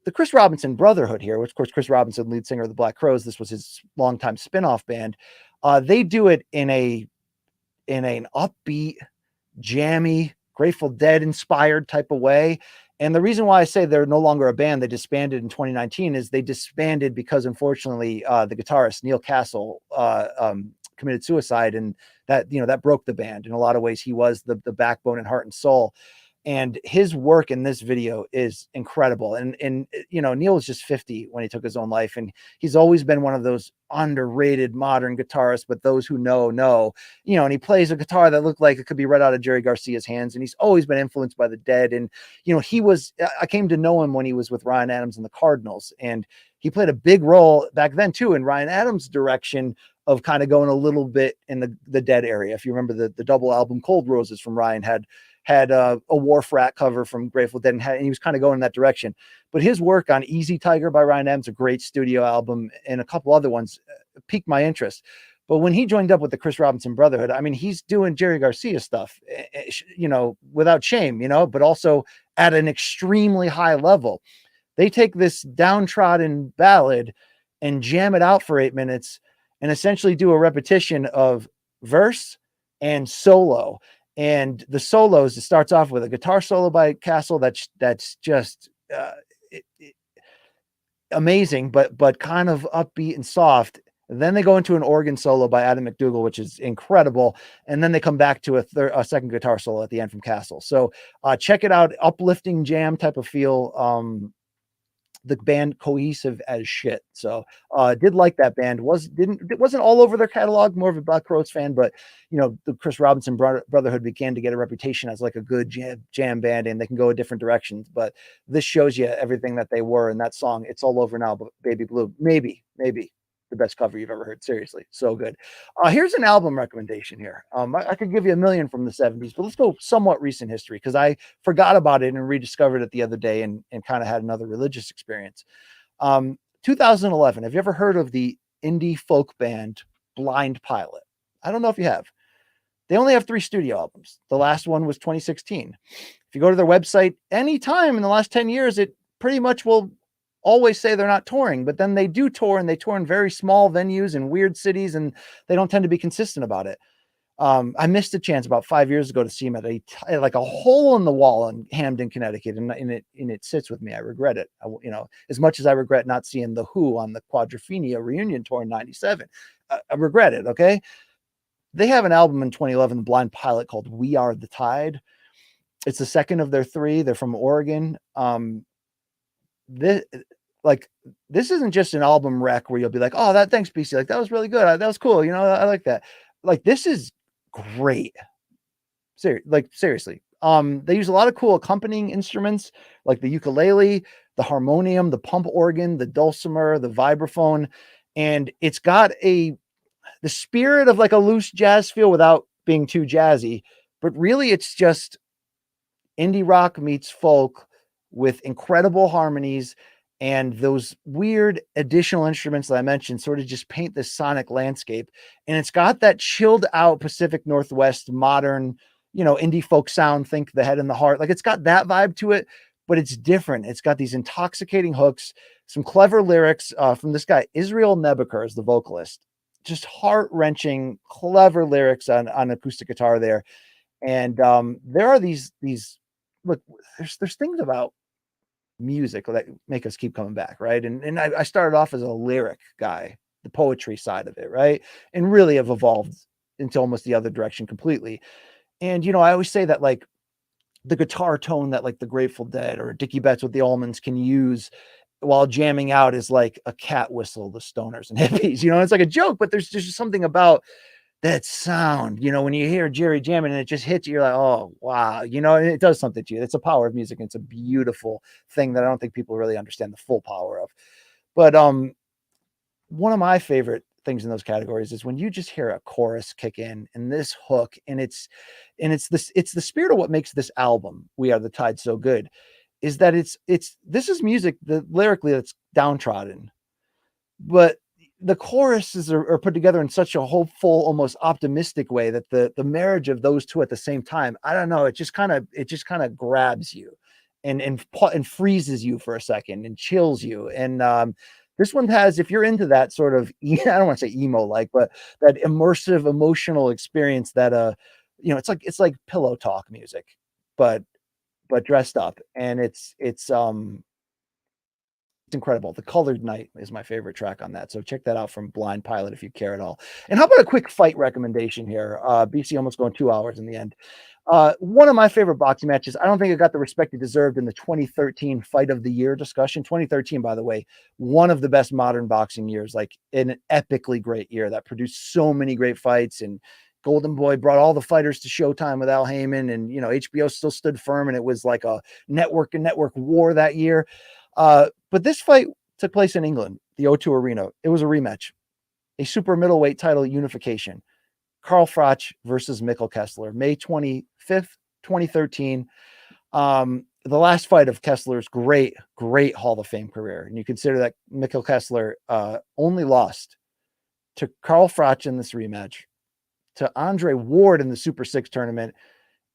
The Chris Robinson Brotherhood here, which of course, Chris Robinson, lead singer of the Black Crowes, this was his longtime spinoff band. They do it in an upbeat, jammy, Grateful Dead inspired type of way. And the reason why I say they're no longer a band, they disbanded in 2019, is they disbanded because, unfortunately, the guitarist Neil Castle committed suicide, and that broke the band. In a lot of ways, he was the backbone and heart and soul. And his work in this video is incredible. And Neil was just 50 when he took his own life. And he's always been one of those underrated modern guitarists, but those who know, and he plays a guitar that looked like it could be right out of Jerry Garcia's hands. And he's always been influenced by the Dead. And, I came to know him when he was with Ryan Adams and the Cardinals. And he played a big role back then too, in Ryan Adams' direction of kind of going a little bit in the Dead area. If you remember the double album Cold Roses from Ryan had a Wharf Rat cover from Grateful Dead, and he was kind of going in that direction. But his work on Easy Tiger by Ryan Adams, a great studio album, and a couple other ones piqued my interest. But when he joined up with the Chris Robinson Brotherhood, I mean, he's doing Jerry Garcia stuff, without shame, but also at an extremely high level. They take this downtrodden ballad and jam it out for 8 minutes and essentially do a repetition of verse and solo. And the solos, it starts off with a guitar solo by Castle that's just amazing, but kind of upbeat and soft. And then they go into an organ solo by Adam McDougall, which is incredible. And then they come back to a second guitar solo at the end from Castle. So check it out. Uplifting jam type of feel. The band cohesive as shit. So did like that band. It wasn't all over their catalog, more of a Black Crowes fan, but the Chris Robinson Brotherhood began to get a reputation as like a good jam band, and they can go in different directions. But this shows you everything that they were. And that song, It's All Over Now, Baby Blue, maybe the best cover you've ever heard. Seriously, so good. Here's an album recommendation here. I could give you a million from the 70s, but let's go somewhat recent history, because I forgot about it and rediscovered it the other day and kind of had another religious experience. 2011. Have you ever heard of the indie folk band Blind Pilot? I don't know if you have. They only have 3 studio albums. The last one was 2016. If you go to their website anytime in the last 10 years, it pretty much will always say they're not touring, but then they do tour, and they tour in very small venues in weird cities, and they don't tend to be consistent about it. I missed a chance about 5 years ago to see him at like a hole in the wall in Hamden, Connecticut, and it sits with me. I regret it. As much as I regret not seeing the Who on the Quadrophenia reunion tour in '97, I regret it. Okay. They have an album in 2011, Blind Pilot, called We Are the Tide. It's the second of their 3. They're from Oregon. This like this isn't just an album rec where you'll be like, oh, that thanks, BC. Like, that was really good. That was cool. You know, I like that. Like, this is great. Seriously. They use a lot of cool accompanying instruments like the ukulele, the harmonium, the pump organ, the dulcimer, the vibraphone, and it's got the spirit of like a loose jazz feel without being too jazzy. But really, it's just indie rock meets folk with incredible harmonies, and those weird additional instruments that I mentioned sort of just paint this sonic landscape. And it's got that chilled out Pacific Northwest modern, indie folk sound. Think The Head and the Heart. Like, it's got that vibe to it, but it's different. It's got these intoxicating hooks, some clever lyrics from this guy, Israel Nebuchar, is the vocalist. Just heart-wrenching, clever lyrics on acoustic guitar there. And there are these look, there's things about music that make us keep coming back, right? And I started off as a lyric guy, the poetry side of it, right? And really have evolved into almost the other direction completely. And I always say that, like, the guitar tone that like the Grateful Dead or Dickie Betts with the Almonds can use while jamming out is like a cat whistle, the Stoners and Hippies. It's like a joke, but there's just something about that sound, when you hear Jerry jamming and it just hits you, you're like, oh, wow. It does something to you. It's a power of music. And it's a beautiful thing that I don't think people really understand the full power of. But one of my favorite things in those categories is when you just hear a chorus kick in and this hook, and it's the spirit of what makes this album, We Are the Tide, so good, is that this is music that lyrically that's downtrodden, but the choruses are put together in such a hopeful, almost optimistic way that the marriage of those two at the same time, I don't know, it just kind of grabs you and freezes you for a second and chills you. And this one has, if you're into that sort of, I don't want to say emo like, but that immersive emotional experience that it's like pillow talk music, but dressed up, and it's incredible. The Colored Night is my favorite track on that. So check that out from Blind Pilot if you care at all. And how about a quick fight recommendation here? BC almost going 2 hours in the end. One of my favorite boxing matches. I don't think it got the respect it deserved in the 2013 Fight of the Year discussion. 2013, by the way, one of the best modern boxing years, like an epically great year that produced so many great fights. And Golden Boy brought all the fighters to Showtime with Al Heyman, and HBO still stood firm, and it was like a network war that year. But this fight took place in England, the O2 Arena. It was a rematch, a super middleweight title unification. Carl Froch versus Mikkel Kessler, May 25th, 2013. The last fight of Kessler's great Hall of Fame career. And you consider that Mikkel Kessler only lost to Carl Froch in this rematch, to Andre Ward in the Super 6 tournament,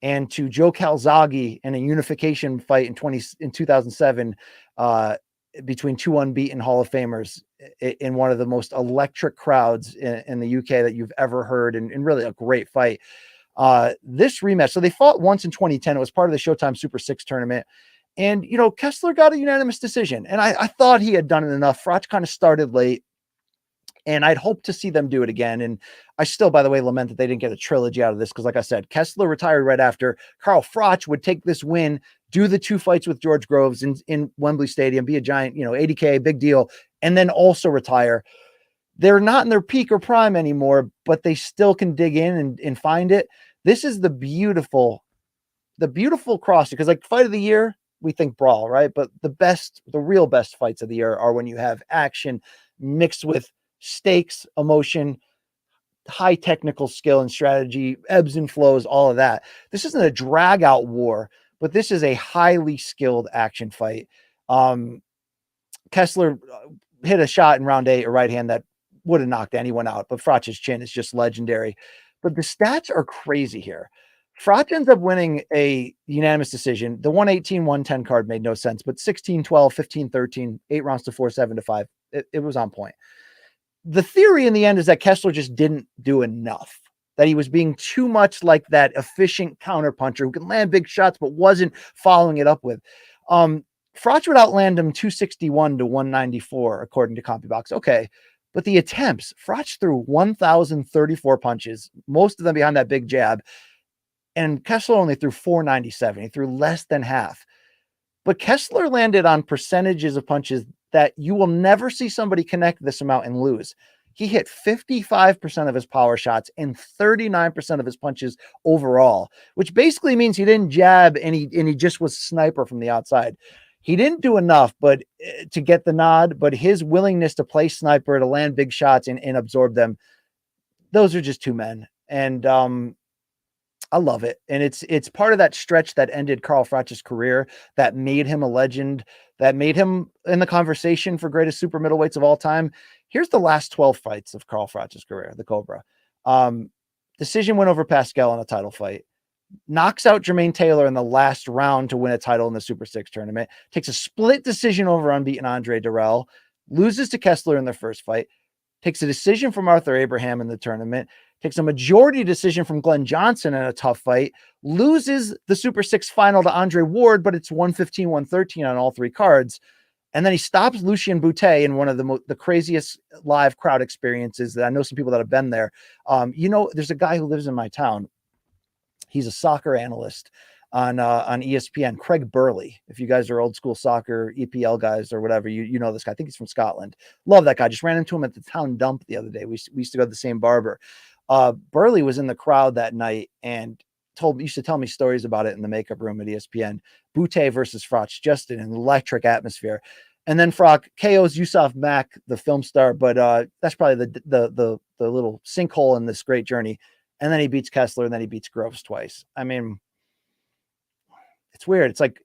and to Joe Calzaghe in a unification fight in 2007 between two unbeaten Hall of Famers in one of the most electric crowds in the UK that you've ever heard, and really a great fight. This rematch, so they fought once in 2010. It was part of the Showtime Super 6 tournament. And, Kessler got a unanimous decision. And I thought he had done it enough. Froch kind of started late, and I'd hoped to see them do it again. And I still, by the way, lament that they didn't get a trilogy out of this, because like I said, Kessler retired right after. Carl Froch would take this win, do the 2 fights with George Groves in Wembley Stadium, be a giant, 80K, big deal, and then also retire. They're not in their peak or prime anymore, but they still can dig in and find it. This is the beautiful cross, because like Fight of the Year, we think brawl, right? But the real best fights of the year are when you have action mixed with stakes, emotion, high technical skill and strategy, ebbs and flows, all of that. This isn't a drag out war, but this is a highly skilled action fight. Kessler hit a shot in round 8, a right hand that would have knocked anyone out, but Froch's chin is just legendary. But the stats are crazy here. Froch ends up winning a unanimous decision. The 118-110 card made no sense, but 16-12, 15-13, 8 rounds to 4, 7-5. It was on point. The theory in the end is that Kessler just didn't do enough, that he was being too much like that efficient counterpuncher who can land big shots but wasn't following it up with. Froch would outland him 261 to 194, according to CompuBox. Okay, But the attempts, Froch threw 1,034 punches, most of them behind that big jab, and Kessler only threw 497. He threw less than half. But Kessler landed on percentages of punches that you will never see somebody connect this amount and lose. He hit 55% of his power shots and 39% of his punches overall, which basically means he didn't jab and he just was sniper from the outside. He didn't do enough to get the nod, but his willingness to play sniper, to land big shots and absorb them, those are just two men. And I love it. And it's part of that stretch that ended Carl Froch's career, that made him a legend, that made him in the conversation for greatest super middleweights of all time. Here's the last 12 fights of Carl Froch's career, the Cobra. Decision win over Pascal in a title fight. Knocks out Jermaine Taylor in the last round to win a title in the Super 6 tournament. Takes a split decision over unbeaten Andre Durrell. Loses to Kessler in their first fight. Takes a decision from Arthur Abraham in the tournament. Takes a majority decision from Glenn Johnson in a tough fight. Loses the Super 6 final to Andre Ward, but it's 115-113 on all three cards. And then he stops Lucien Boutet in one of the craziest live crowd experiences that I know some people that have been there. There's a guy who lives in my town. He's a soccer analyst on ESPN, Craig Burley. If you guys are old school soccer EPL guys or whatever, you know this guy. I think he's from Scotland. Love that guy. Just ran into him at the town dump the other day. We used to go to the same barber. Burley was in the crowd that night and used to tell me stories about it in the makeup room at ESPN. Boutet versus Froch, just an electric atmosphere. And then Froch KOs Yusuf Mack, the film star, but that's probably the little sinkhole in this great journey. And then he beats Kessler, and then he beats Groves twice. I mean, it's weird. It's like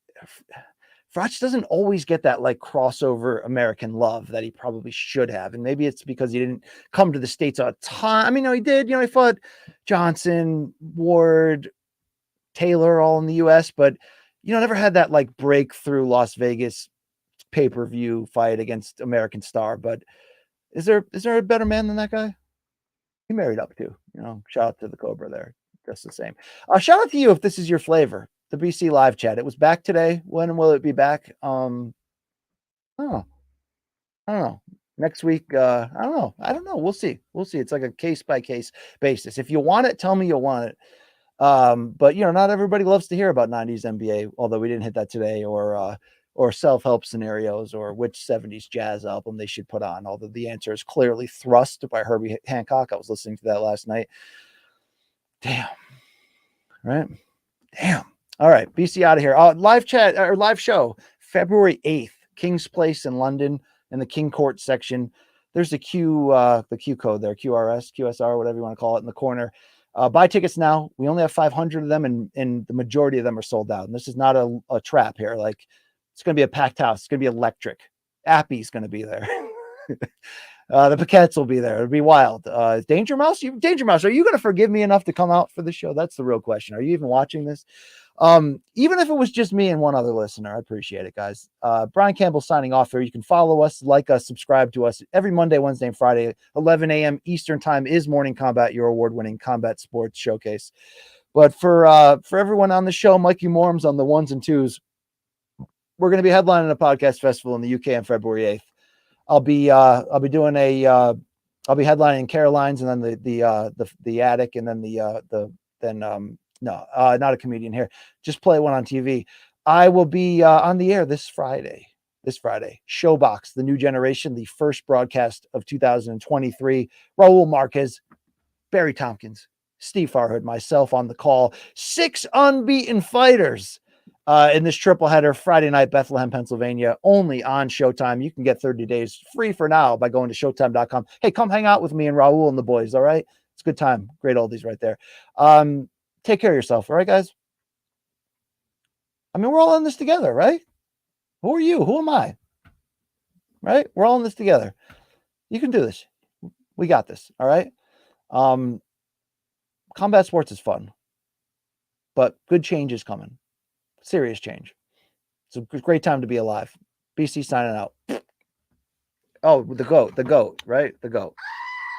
Froch doesn't always get that like crossover American love that he probably should have. And maybe it's because he didn't come to the States a ton. I mean, no, he did. He fought Johnson, Ward, Taylor all in the US, but never had that like breakthrough Las Vegas pay-per-view fight against American Star. But is there a better man than that guy? He married up to, shout out to the Cobra there. Just the same. Shout out to you if this is your flavor. The BC live chat. It was back today. When will it be back? I don't know. Next week. I don't know. We'll see. It's like a case by case basis. If you want it, tell me you want it. But not everybody loves to hear about 90s NBA, although we didn't hit that today, or self-help scenarios, or which 70s jazz album they should put on. Although the answer is clearly Thrust by Herbie Hancock. I was listening to that last night. Damn. Right? Damn. All right. BC out of here. Live chat or live show, February 8th, King's Place in London in the King Court section. There's the Q code there, QRS, QSR, whatever you want to call it, in the corner. Buy tickets now. We only have 500 of them, and the majority of them are sold out. And this is not a trap here. Like, it's going to be a packed house. It's going to be electric. Appy's going to be there. The Paquettes will be there. It'll be wild. Danger Mouse, are you going to forgive me enough to come out for the show? That's the real question. Are you even watching this? Even if it was just me and one other listener, I appreciate it, guys. Brian Campbell signing off here. You can follow us, like us, subscribe to us every Monday, Wednesday, and Friday, 11 a.m. Eastern time is Morning Combat, your award-winning combat sports showcase. But for everyone on the show, Mikey Morms on the ones and twos, we're going to be headlining a podcast festival in the UK on February 8th. I'll be doing I'll be headlining Caroline's, and then the Attic, and then not a comedian here. Just play one on TV. I will be on the air this Friday. Showbox, the new generation, the first broadcast of 2023. Raul Marquez, Barry Tompkins, Steve Farhood, myself on the call. 6 unbeaten fighters in this triple header Friday night, Bethlehem, Pennsylvania, only on Showtime. You can get 30 days free for now by going to showtime.com. Hey, come hang out with me and Raul and the boys. All right. It's a good time. Great oldies right there. Take care of yourself. All right, guys. I mean, we're all in this together, right? Who are you? Who am I? Right? We're all in this together. You can do this. We got this. All right. Combat sports is fun, but good change is coming. Serious change. It's a great time to be alive. BC signing out. Oh, the goat, right? The goat.